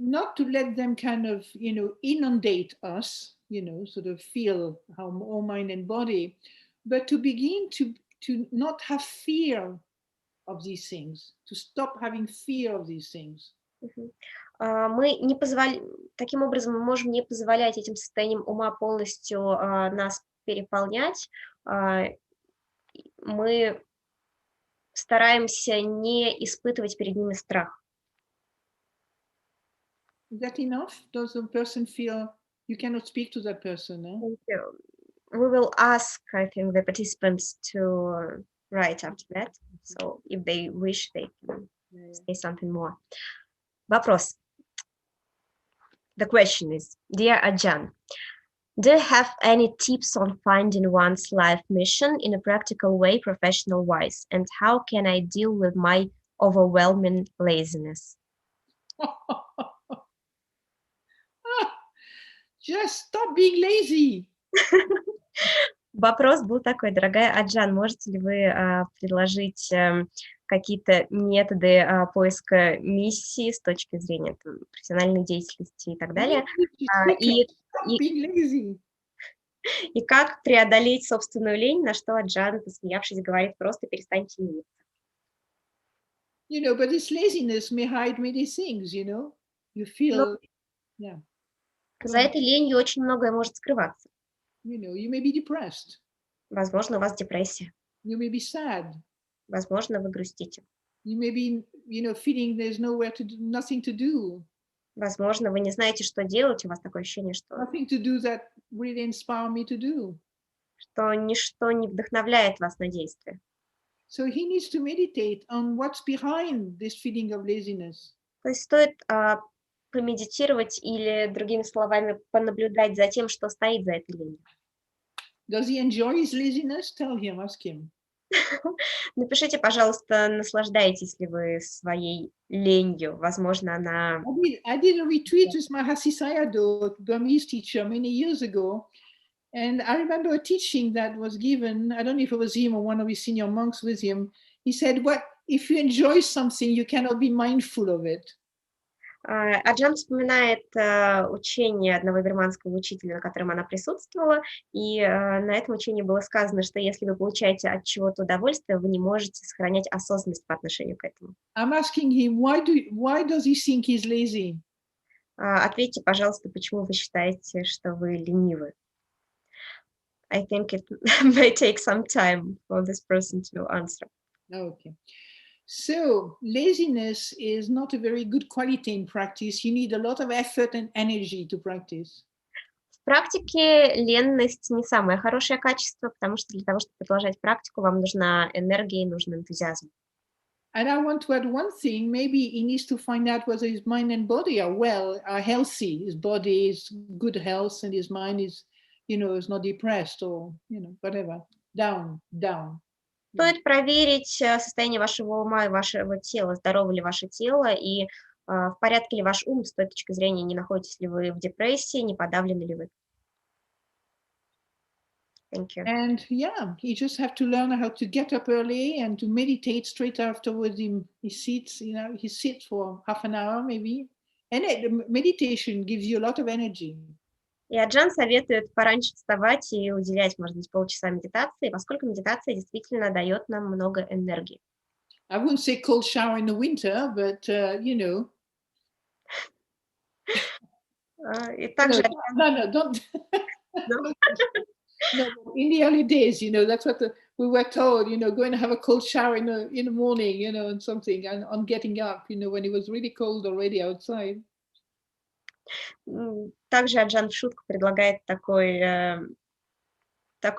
Not to let them kind of, you know, inundate us, you know, sort of feel how all mind and body, but to begin to not have fear of these things, to stop having fear of these things. Мгм. Мы не Таким образом, мы можем не позволять этим состояниям ума полностью нас переполнять. Мы стараемся не испытывать перед ними страх. Is that enough? Does the person feel you cannot speak to that person? Eh? Thank you. We will ask, I think, the participants to write after that. So if they wish, they can say something more. Вопрос. The question is, dear Ajan, do you have any tips on finding one's life mission in a practical way, professional-wise? And how can I deal with my overwhelming laziness? Just stop being lazy. Вопрос был такой, дорогая Аджан, можете ли вы предложить какие-то методы поиска миссии с точки зрения там, профессиональной деятельности и так далее, Stop being lazy. и как преодолеть собственную лень, на что Аджан, посмеявшись, говорит, просто перестаньте лениться. You know, but this laziness may hide many things, you know. You feel, yeah. За этой ленью очень многое может скрываться. You know, you may be depressed. Возможно, у вас депрессия. You may be sad. Возможно, вы грустите. You may be, you know, feeling there's nowhere to do, nothing to do. Возможно, вы не знаете, что делать, у вас такое ощущение, Nothing to do that really inspire me to do. что ничто не вдохновляет вас на действие. So he needs to meditate on what's behind this feeling of laziness. То есть стоит помедитировать или, другими словами, понаблюдать за тем, что стоит за этой ленью. Does he enjoy his laziness? Tell him, ask him. Напишите, пожалуйста, наслаждаетесь ли вы своей ленью. Возможно, она... I did a retreat with Mahasi Sayadaw, Burmese teacher, many years ago. And I remember a teaching that was given, I don't know if it was him or one of his senior monks with him. He said, "What if you enjoy something, you cannot be mindful of it." Аджан вспоминает учение одного бирманского учителя, на котором она присутствовала, и на этом учении было сказано, что если вы получаете от чего-то удовольствие, вы не можете сохранять осознанность по отношению к этому. I'm asking him, why does he think he's lazy? Ответьте, пожалуйста, почему вы считаете, что вы ленивы? I think it may take some time for this person to answer. Okay. So laziness is not a very good quality in practice. You need a lot of effort and energy to practice. В практике ленность не самое хорошее качество, потому что для того, чтобы продолжать практику, вам нужна энергия и нужен энтузиазм. And I want to add one thing. Maybe he needs to find out whether his mind and body are healthy. His body is good health, and his mind is, you know, is not depressed or, you know, whatever. Down. Стоит проверить состояние вашего ума и вашего тела, здорово ли ваше тело, и в порядке ли ваш ум с той точки зрения, не находитесь ли вы в депрессии, не подавлены ли вы. Thank you. And yeah, you just have to learn how to get up early and to meditate straight afterwards. He sits, he sits for half an hour maybe. And meditation gives you a lot of energy. И Аджан советует пораньше вставать и уделять, может быть, полчаса медитации, поскольку медитация действительно дает нам много энергии. I wouldn't say cold shower in the winter, but И также... No, don't. No? No, in the early days, that's what we were told, go and have a cold shower in the morning, and something, and on getting up, when it was really cold already outside. Также Аджан в шутку предлагает такой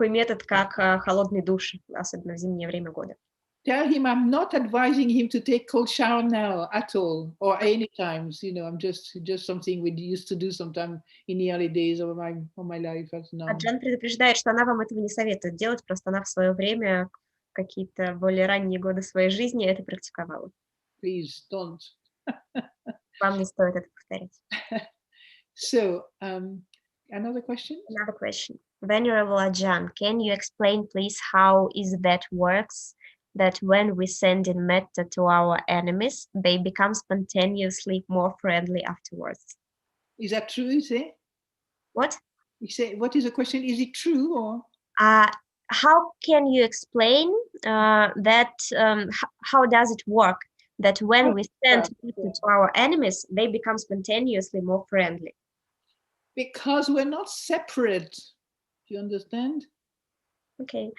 метод, как холодный душ, особенно в зимнее время года. Tell him I'm not advising him to take cold shower now at all or any times. I'm just something we used to do sometime in the early days of my life as now. Аджан предупреждает, что она вам этого не советует делать, просто она в свое время, какие-то более ранние годы своей жизни, это практиковала. Please don't. Вам не стоит это повторять. So, another question? Another question. Venerable Ajan, can you explain, please, how is that works? That when we send in metta to our enemies, they become spontaneously more friendly afterwards. Is that true, is it? What? You say, what is the question? Is it true or? How can you explain that, how does it work? That when we send metta to our enemies, they become spontaneously more friendly. Because we're not separate. Do you understand? Okay.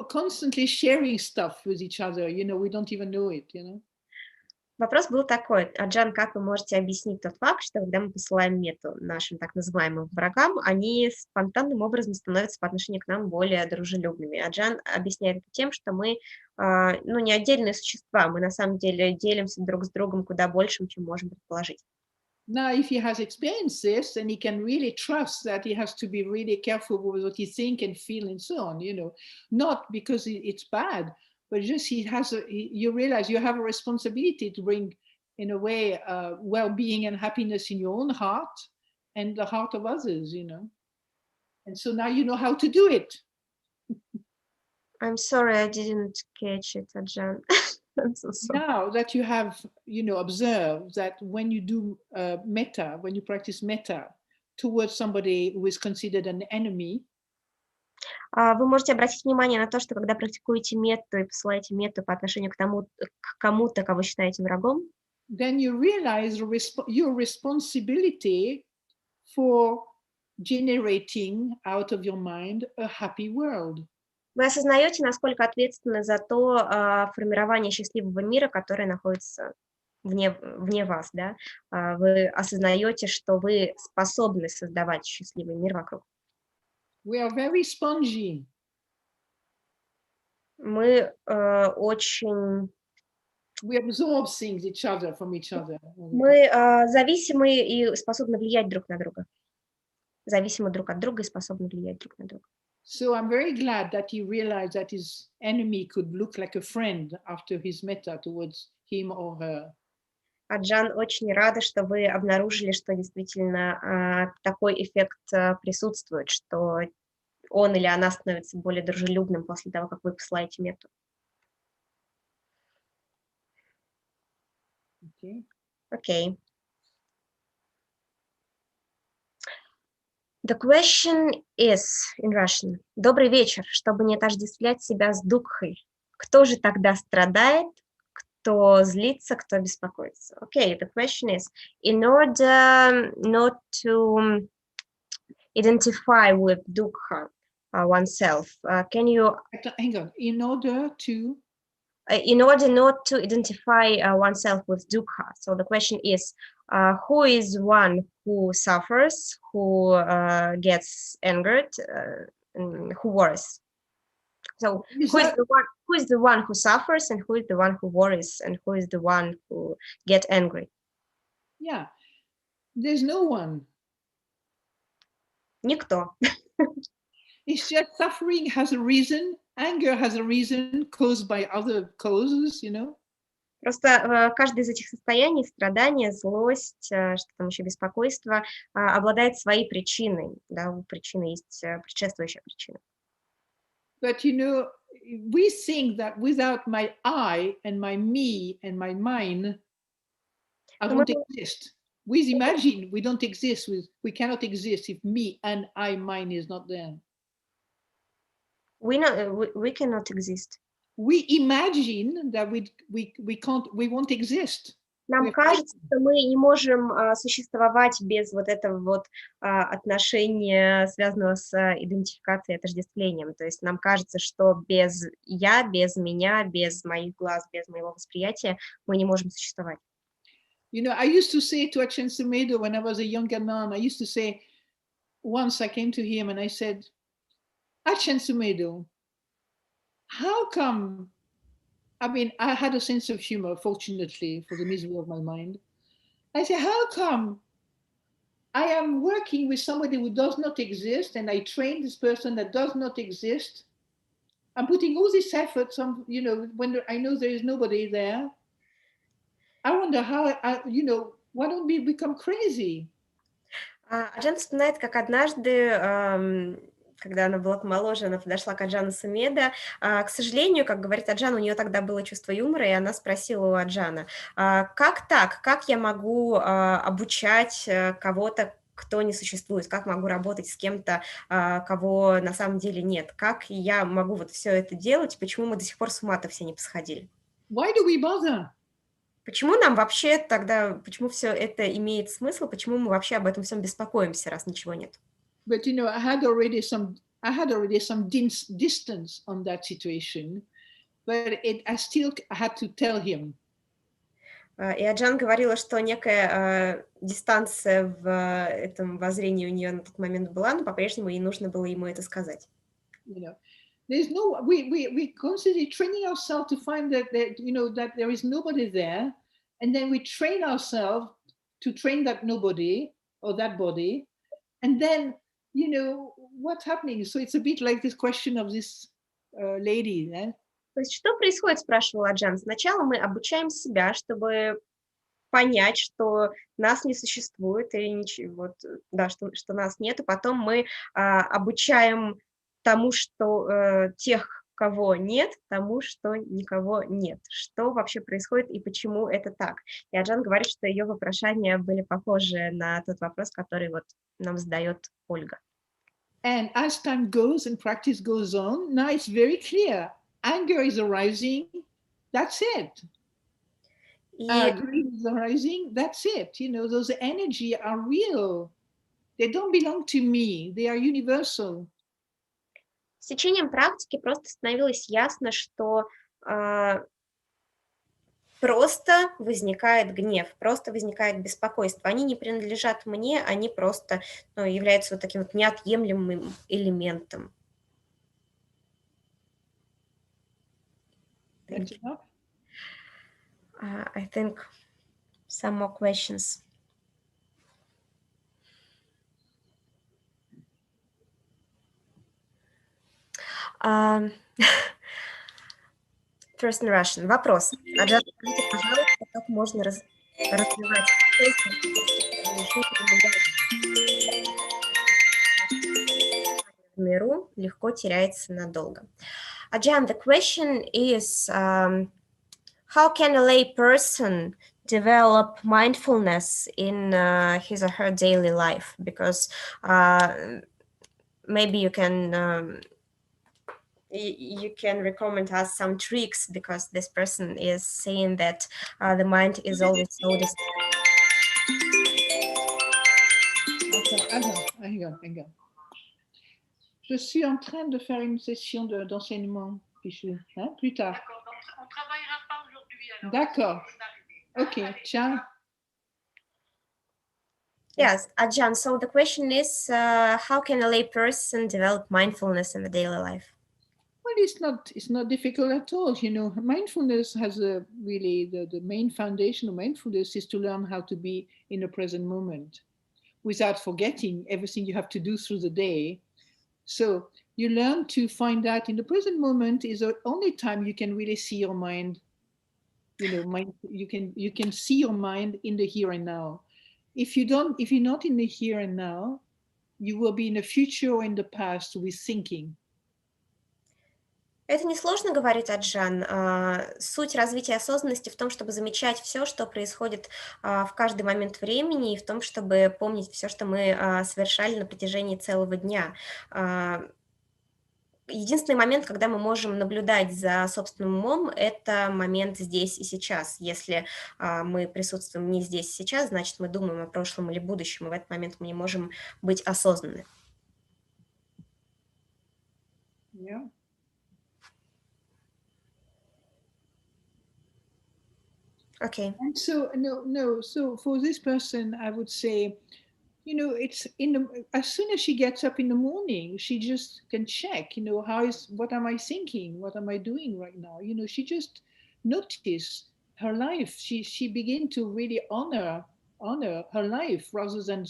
Constantly sharing stuff with each other, we don't even know it, Вопрос был такой, Аджан, как вы можете объяснить тот факт, что когда мы посылаем метту нашим так называемым врагам, они спонтанным образом становятся по отношению к нам более дружелюбными. Аджан объясняет это тем, что мы, не отдельные существа, мы на самом деле делимся друг с другом куда большим, чем можем предположить. Now, if he has experienced this, then he can really trust that he has to be really careful with what he think and feel and so on, not because it's bad, but just you realize you have a responsibility to bring, in a way, well-being and happiness in your own heart and the heart of others, And so now you know how to do it. I'm sorry, I didn't catch it, Ajan. So now that you have, observed that when you do metta, when you practice metta towards somebody who is considered an enemy, вы можете обратить внимание на то, что когда практикуете метту и посылаете метту по отношению к кому-то, кого считаете врагом, then you realize your responsibility for generating out of your mind a happy world. Вы осознаете, насколько ответственны за то формирование счастливого мира, которое находится вне вас, да? Вы осознаете, что вы способны создавать счастливый мир вокруг. We are very spongy. Мы очень... We absorb things from each other. Мы зависимы и способны влиять друг на друга. Зависимы друг от друга и способны влиять друг на друга. So I'm very glad that he realized that his enemy could look like a friend after his metta towards him or her. Аджан, очень рада, что вы обнаружили, что действительно такой эффект присутствует, что он или она становится более дружелюбным после того, как вы посылаете метту. Okay. The question is, in Russian, добрый вечер, чтобы не отождествлять себя с дукхой. Кто же тогда страдает, кто злится, кто беспокоится? Okay, the question is, in order not to identify with dukkha oneself, can you... Hang on, in order not to identify oneself with dukkha. So the question is, who is one who suffers, who gets angered, and who worries? So who is the one who suffers, and who is the one who worries, and who is the one who gets angry? Yeah, there's no one. Никто. It's just suffering has a reason, anger has a reason caused by other causes, Просто каждое из этих состояний, страдания, злость, что там еще, беспокойство, обладает своей причиной. Да, у причины есть предшествующая причина. But you know, we think that without my I and my me and my mine, I Но мы, don't exist. With imagine, we don't exist. We cannot exist if me and I, mine is not there. we cannot exist. We imagine that we won't exist. Нам кажется, что мы не можем существовать без вот этого вот отношения, связанного с идентификацией, отождествлением. То есть нам кажется, что без я, без меня, без моих глаз, без моего восприятия мы не можем существовать. You know, I used to say to Aджан Сундары when I was a younger nun, I used to say, once I came to him and I said, Aджan Suндары, how come, I mean, I had a sense of humor, fortunately, for the misery of my mind. I said, how come I am working with somebody who does not exist and I train this person that does not exist? I'm putting all this effort, you know, when I know there is nobody there. I wonder how, you know, why don't we become crazy? Аджан вспоминает, как однажды, когда она была помоложе, она подошла к Аджану Сумеда. К сожалению, как говорит Аджан, у нее тогда было чувство юмора, и она спросила у Аджана, как так, как я могу обучать кого-то, кто не существует, как могу работать с кем-то, кого на самом деле нет, как я могу вот все это делать, почему мы до сих пор с ума-то все не посходили? Why do we bother? Почему нам вообще тогда, почему все это имеет смысл, почему мы вообще об этом всем беспокоимся, раз ничего нет? But you know, I had already some distance on that situation, but I still had to tell him. И Аджан говорила, что некая дистанция в этом воззрении у нее на тот момент была, но по-прежнему ей нужно было ему это сказать. You know, there's no, we constantly training ourselves to find that you know, that there is nobody there, and then we train ourselves to train that nobody or that body, and then, you know, what's happening? So it's a bit like this question of this lady. То есть что происходит, спрашивал Аджан. Сначала мы обучаем себя, чтобы понять, что нас не существует, и ничего, вот, да, что нас нет, и потом мы обучаем тому, что тех, кого нет, тому, что никого нет. Что вообще происходит и почему это так? И Аджан говорит, что ее вопрошания были похожи на тот вопрос, который вот нам задает Ольга. And as time goes and practice goes on, now it's very clear. Anger is arising, that's it. Greed is arising, that's it. You know, those energy are real. They don't belong to me. They are universal. С течением практики просто становилось ясно, что просто возникает гнев, просто возникает беспокойство. Они не принадлежат мне, они просто являются вот таким вот неотъемлемым элементом. I think some more questions. First in Russian. Вопрос. Аджан, скажите, пожалуйста, как можно развивать в миру легко теряется надолго. Аджан, the question is, how can a lay person develop mindfulness in his or her daily life? Because maybe you can recommend us some tricks, because this person is saying that the mind is always so distracted. Hang on. Je suis en train de faire une session d'enseignement, hein, plus tard. On travaillera pas aujourd'hui. D'accord. Ok, ciao. Yes, Ajan, so the question is, how can a lay person develop mindfulness in the daily life? Well, it's not difficult at all. You know, mindfulness has really the main foundation of mindfulness is to learn how to be in the present moment without forgetting everything you have to do through the day. So you learn to find that in the present moment is the only time you can really see your mind mind, you can see your mind in the here and now. If you're not in the here and now, you will be in the future or in the past with thinking. Это несложно говорить, Аджан. Суть развития осознанности в том, чтобы замечать все, что происходит в каждый момент времени, и в том, чтобы помнить все, что мы совершали на протяжении целого дня. Единственный момент, когда мы можем наблюдать за собственным умом, это момент здесь и сейчас. Если мы присутствуем не здесь и сейчас, значит, мы думаем о прошлом или будущем, и в этот момент мы не можем быть осознанны. Yeah. Okay. And so so for this person, I would say, it's as soon as she gets up in the morning, she just can check, what am I thinking? What am I doing right now? She just notice her life. She begin to really honor her life rather than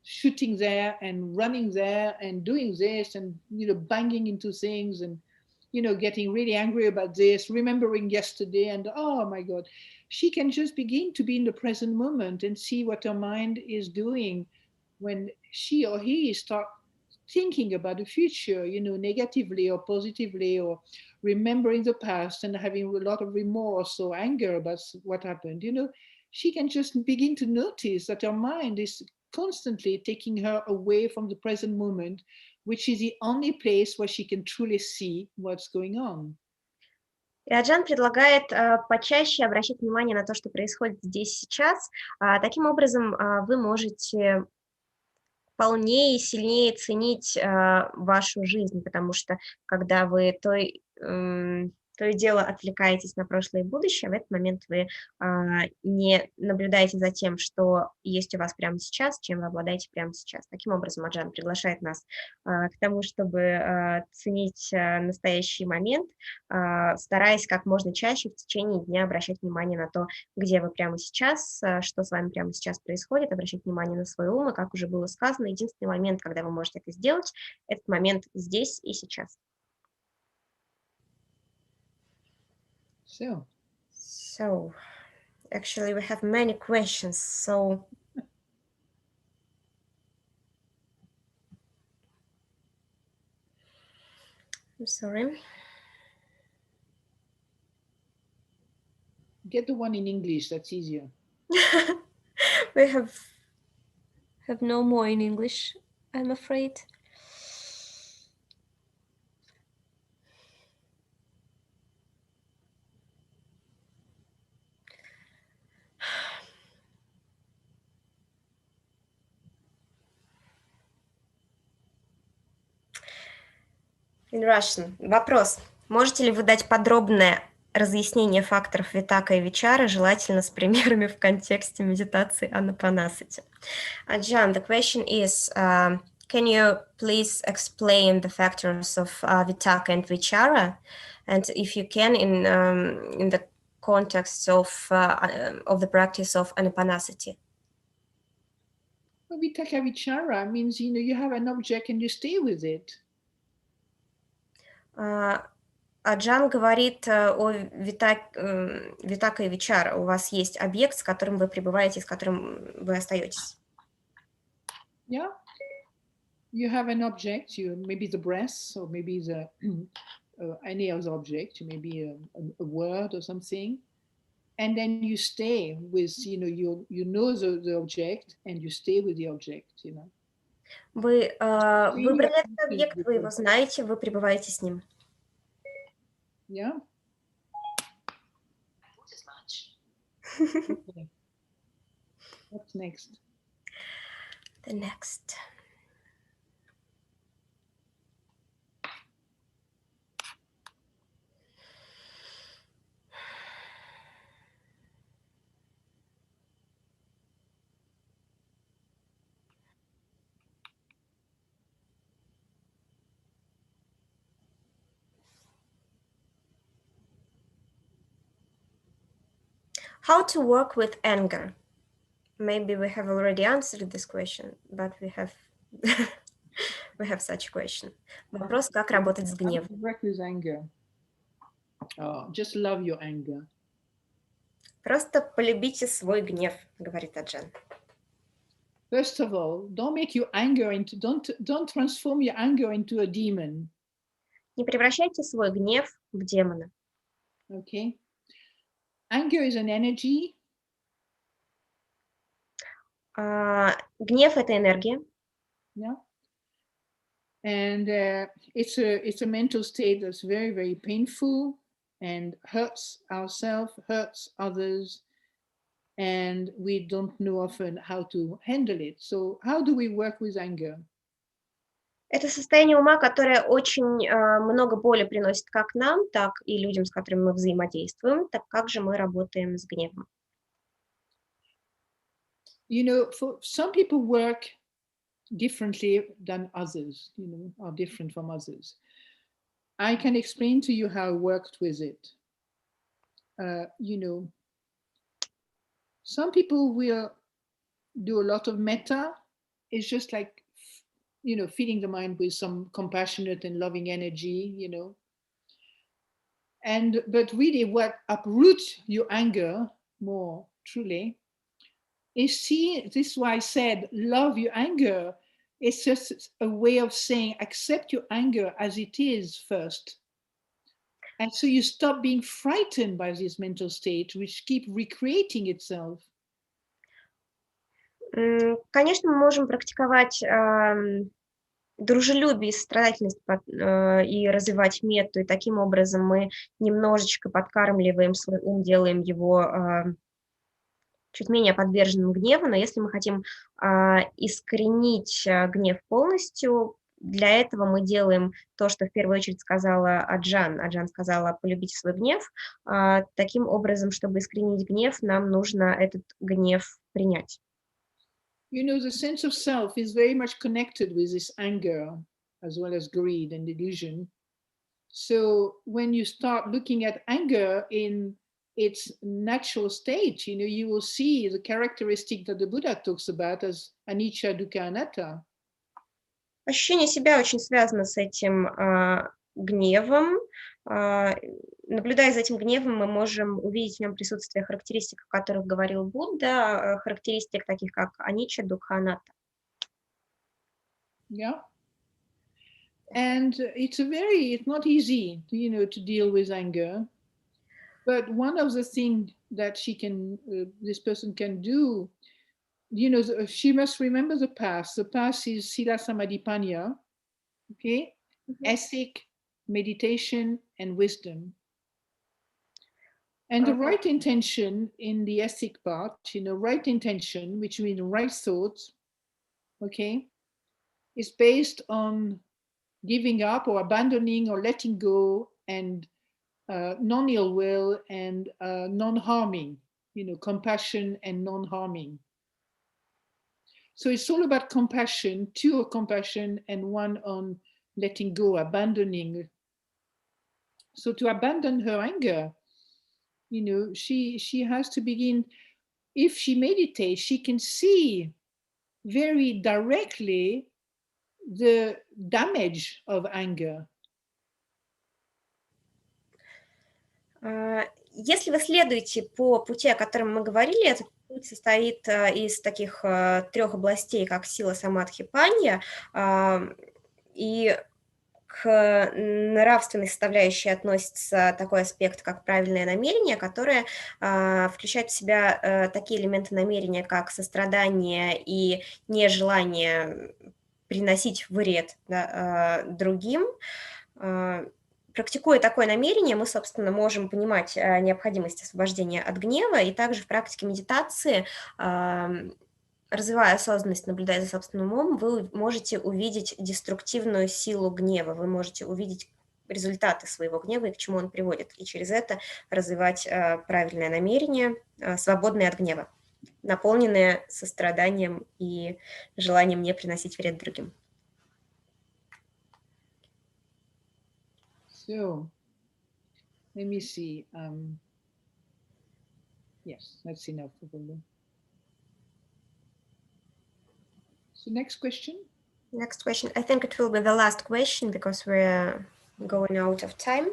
shooting there and running there and doing this and, banging into things and, getting really angry about this, remembering yesterday and, oh my God, she can just begin to be in the present moment and see what her mind is doing when she or he start thinking about the future, negatively or positively, or remembering the past and having a lot of remorse or anger about what happened, she can just begin to notice that her mind is constantly taking her away from the present moment, which is the only place where she can truly see what's going on. И Аджан предлагает почаще обращать внимание на то, что происходит здесь и сейчас. Таким образом, вы можете полнее и сильнее ценить вашу жизнь, потому что когда вы то и дело отвлекаетесь на прошлое и будущее, в этот момент вы не наблюдаете за тем, что есть у вас прямо сейчас, чем вы обладаете прямо сейчас. Таким образом, Аджан приглашает нас к тому, чтобы ценить настоящий момент, стараясь как можно чаще в течение дня обращать внимание на то, где вы прямо сейчас, что с вами прямо сейчас происходит, обращать внимание на свой ум, и, как уже было сказано, единственный момент, когда вы можете это сделать, этот момент здесь и сейчас. So, actually, we have many questions. So, I'm sorry. Get the one in English, that's easier. We have no more in English, I'm afraid. In Russian. Вопрос. Можете ли вы дать подробное разъяснение факторов витака и вичара, желательно с примерами в контексте медитации Анапанасати? Ajahn, the question is, can you please explain the factors of vitaka and vichara, and if you can, in the context of the practice of Anapanasati? Well, vitaka vichara means, you have an object and you stay with it. Аджан говорит о витака и вичара. У вас есть объект, с которым вы пребываете, с которым вы остаетесь. Yeah. You have an object, maybe the breath, or maybe the any other object, maybe a word or something, and then you stay with, the object, and you stay with the object, Вы выбрали этот объект, вы его знаете, вы пребываете с ним. Yeah. Okay. What's next? The next. How to work with anger? Maybe we have already answered this question, but we have we have such a question. Вопрос, как работать с гневом? Work with anger. Oh, just love your anger. Просто полюбите свой гнев, говорит Аджан. First of all, don't transform your anger into a demon. Не превращайте свой гнев в демона. Okay. Anger is an energy. Гнев — это энергия. Yeah. And it's a mental state that's very, very painful and hurts ourselves, hurts others, and we don't know often how to handle it. So how do we work with anger? Это состояние ума, которое очень много боли приносит как нам, так и людям, с которыми мы взаимодействуем. Так как же мы работаем с гневом? You know, for some people work differently than others, are different from others. I can explain to you how I worked with it. Some people will do a lot of metta. It's just like, feeding the mind with some compassionate and loving energy, but really what uproots your anger more truly is this is why I said love your anger. It's just a way of saying accept your anger as it is first. And so you stop being frightened by this mental state, which keep recreating itself. Конечно, мы можем практиковать дружелюбие и сострадательность и развивать метту, и таким образом мы немножечко подкармливаем свой ум, делаем его чуть менее подверженным гневу, но если мы хотим искоренить гнев полностью, для этого мы делаем то, что в первую очередь сказала Аджан. Аджан сказала «полюбите свой гнев». Таким образом, чтобы искоренить гнев, нам нужно этот гнев принять. The sense of self is very much connected with this anger, as well as greed and delusion. So when you start looking at anger in its natural state, you will see the characteristic that the Buddha talks about as anicca, dukkha, anatta. Ощущение себя очень связано с этим гневом. Наблюдая за этим гневом, мы можем увидеть в нем присутствие характеристик, о которых говорил Будда, характеристик таких как аничча, дукха, анатта. Yeah. And it's not easy, to deal with anger. But one of the things that this person can do, she must remember the past. The past is sila, samadhi, panya, okay? Ethic, meditation, and wisdom. And the right intention in the ethic part, right intention, which means right thoughts, okay, is based on giving up or abandoning or letting go and non-ill will and non-harming, compassion and non-harming. So it's all about compassion, two on compassion and one on letting go, abandoning. So to abandon her anger, she has to begin, if she meditates, she can see very directly the damage of anger. Если вы следуете по пути, о котором мы говорили, этот путь состоит из таких 3 областей, как сила, самадхи, панья, и к нравственной составляющей относится такой аспект, как правильное намерение, которое включает в себя такие элементы намерения, как сострадание и нежелание приносить вред другим. Практикуя такое намерение, мы, собственно, можем понимать необходимость освобождения от гнева, и также в практике медитации, развивая осознанность, наблюдая за собственным умом, вы можете увидеть деструктивную силу гнева, вы можете увидеть результаты своего гнева и к чему он приводит, и через это развивать правильное намерение, свободное от гнева, наполненное состраданием и желанием не приносить вред другим. So, let me see. Yes, that's enough probably. So next question. Next question. I think it will be the last question because we're going out of time.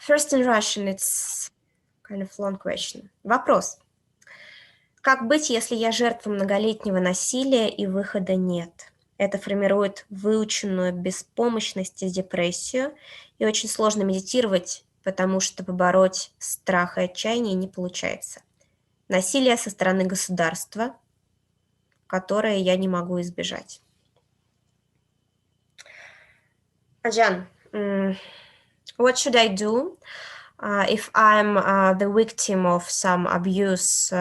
First in Russian, it's Kind of long question. Вопрос. Как быть, если я жертва многолетнего насилия и выхода нет? Это формирует выученную беспомощность и депрессию, и очень сложно медитировать, потому что побороть страх и отчаяние не получается. Насилие со стороны государства, которое я не могу избежать. Аджан, what should I do if I'm the victim of some abuse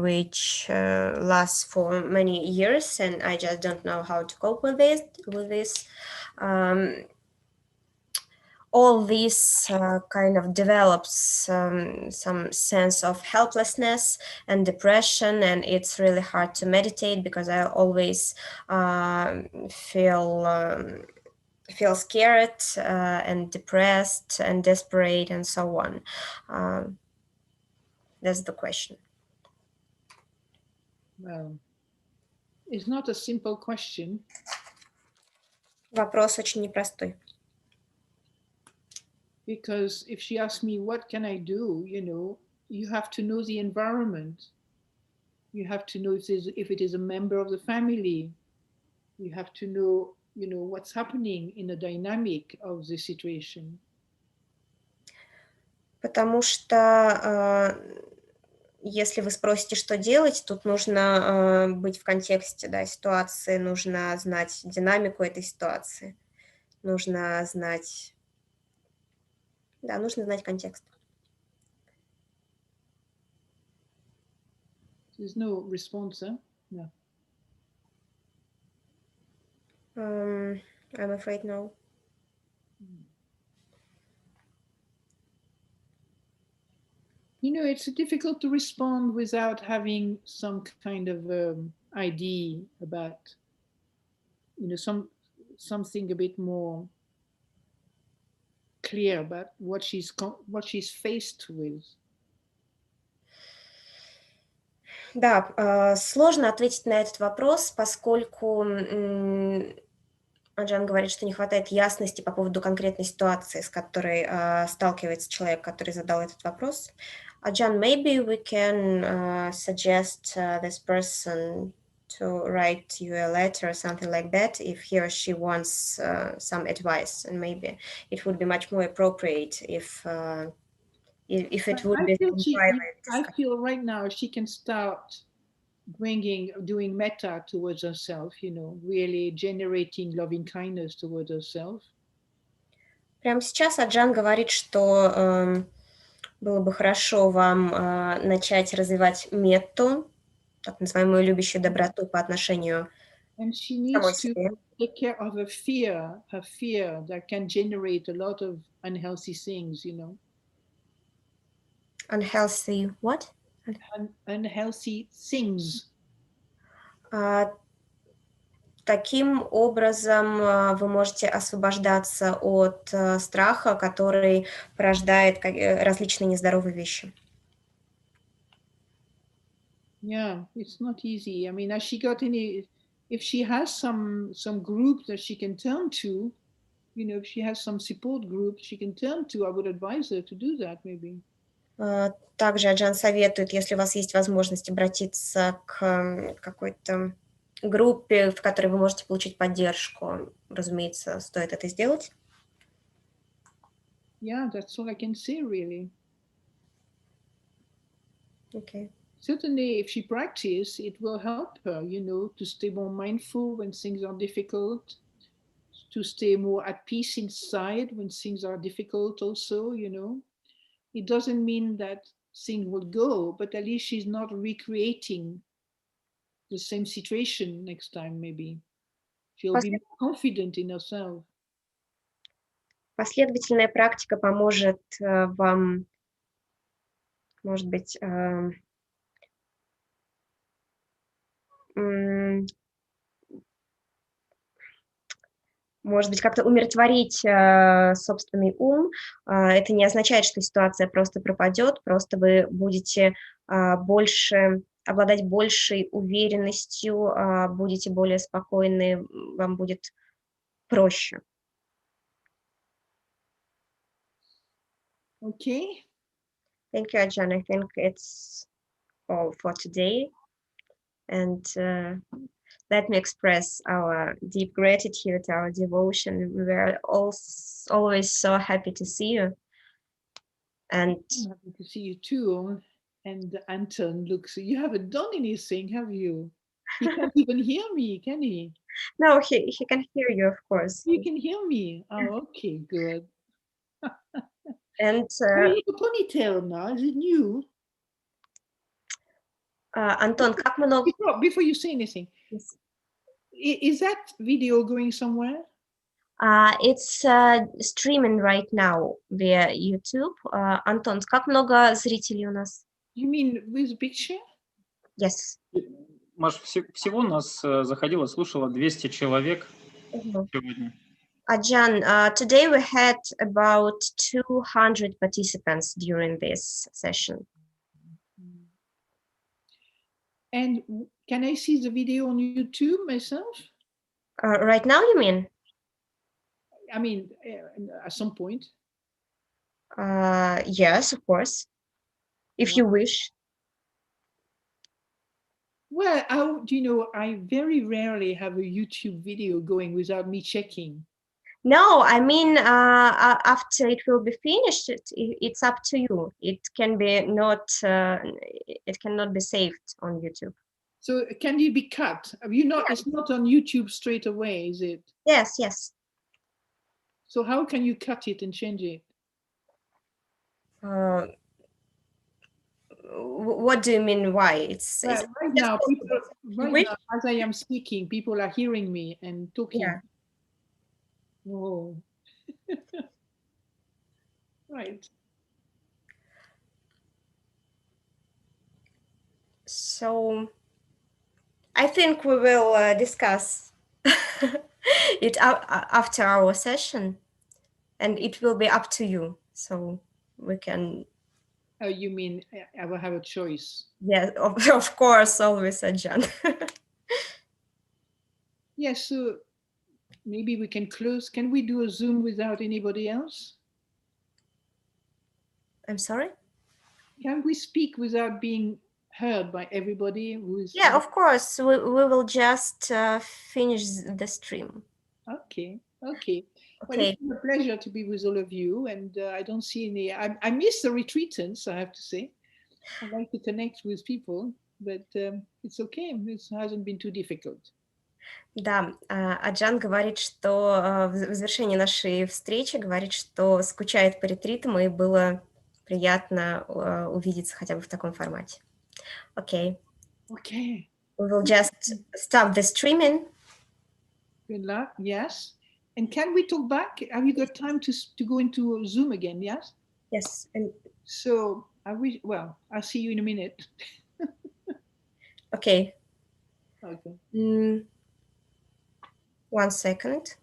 which lasts for many years and I just don't know how to cope with this? All this kind of develops some sense of helplessness and depression, and it's really hard to meditate because I always feel scared and depressed and desperate and so on. That's the question. Well, it's not a simple question. Вопрос очень непростой. Because if she asks me, what can I do? You have to know the environment. You have to know if it is a member of the family. You have to know, what's happening in the dynamic of the situation. Потому что если вы спросите, что делать, тут нужно быть в контексте, да, ситуации, нужно знать динамику этой ситуации, нужно знать контекст. There's no response, huh? No. I'm afraid no. It's difficult to respond without having some kind of idea about, something a bit more clear about what she's faced with. Да, сложно ответить на этот вопрос, поскольку Аджан говорит, что не хватает ясности по поводу конкретной ситуации, с которой сталкивается человек, который задал этот вопрос. Аджан, maybe we can suggest this person to write you a letter or something like that if he or she wants some advice, and maybe it would be much more appropriate if it would be private. I feel right now she can start doing metta towards herself, really generating loving kindness towards herself. Прямо сейчас Аджан говорит, что было бы хорошо вам начать развивать метту, так называемую любящую доброту по отношению к самой себе. Take care of her fear that can generate a lot of unhealthy things, Unhealthy what? Unhealthy things. Таким образом вы можете освобождаться от страха, который порождает различные нездоровые вещи. Yeah, it's not easy. I mean, has she got if she has some group that she can turn to, if she has some support group she can turn to, I would advise her to do that maybe. Также Аджан советует, если у вас есть возможность обратиться к какой-то группе, в которой вы можете получить поддержку, разумеется, стоит это сделать. Yeah, that's all I can say, really. Okay. Certainly, if she practices, it will help her, to stay more mindful when things are difficult, to stay more at peace inside when things are difficult also, It doesn't mean that things will go, but at least she's not recreating the same situation next time, maybe. She'll be more confident in herself. Последовательная практика поможет вам, может быть, как-то умиротворить собственный ум. Это не означает, что ситуация просто пропадет, просто вы будете обладать большей уверенностью, будете более спокойны, вам будет проще. Okay. Thank you, Ajan. I think it's all for today. And let me express our deep gratitude, our devotion. We were always so happy to see you. And I'm happy to see you too. And Anton, look, so you haven't done anything, have you? He can't even hear me, can he? no, he can hear you, of course. You can hear me. Oh, okay, good. And Why you have a ponytail now? Is it new? Антон, как много... Before you say anything, is that video going somewhere? It's streaming right now via YouTube. Антон, как много зрителей у нас? You mean with picture? Yes. Маш, всего у нас заходило, слушало 200 человек сегодня. Ajan, today we had about 200 participants during this session. And can I see the video on YouTube myself? Right now, you mean? I mean, at some point. Yes, of course, if you wish. Well, I very rarely have a YouTube video going without me checking. No, I mean, after it will be finished, it's up to you. It can be not, it cannot be saved on YouTube. So can it be cut? It's not on YouTube straight away, is it? Yes, yes. So how can you cut it and change it? What do you mean? Why? It's right now, as I am speaking, people are hearing me and talking. Yeah. Oh. Right. So I think we will discuss it after our session, and it will be up to you. So we can. Oh, you mean I will have a choice? Yeah, of course, always, Ajan. Yes, so maybe we can close. Can we do a Zoom without anybody else? I'm sorry? Can we speak without being heard by everybody who's... Yeah, of course. We will just finish the stream. Okay, okay. Well, Okay. it's been a pleasure to be with all of you, and I don't see any... I miss the retreatants, I have to say. I like to connect with people, but it's okay. It hasn't been too difficult. Да, Аджан говорит, что в завершении нашей встречи говорит, что скучает по ретритам, и было приятно увидеться хотя бы в таком формате. Okay. Okay. We will just stop the streaming. Good luck. Yes. And can we talk back? Have you got time to go into Zoom again? Yes. Yes. And so well, I'll see you in a minute. Okay. Okay. 1 second.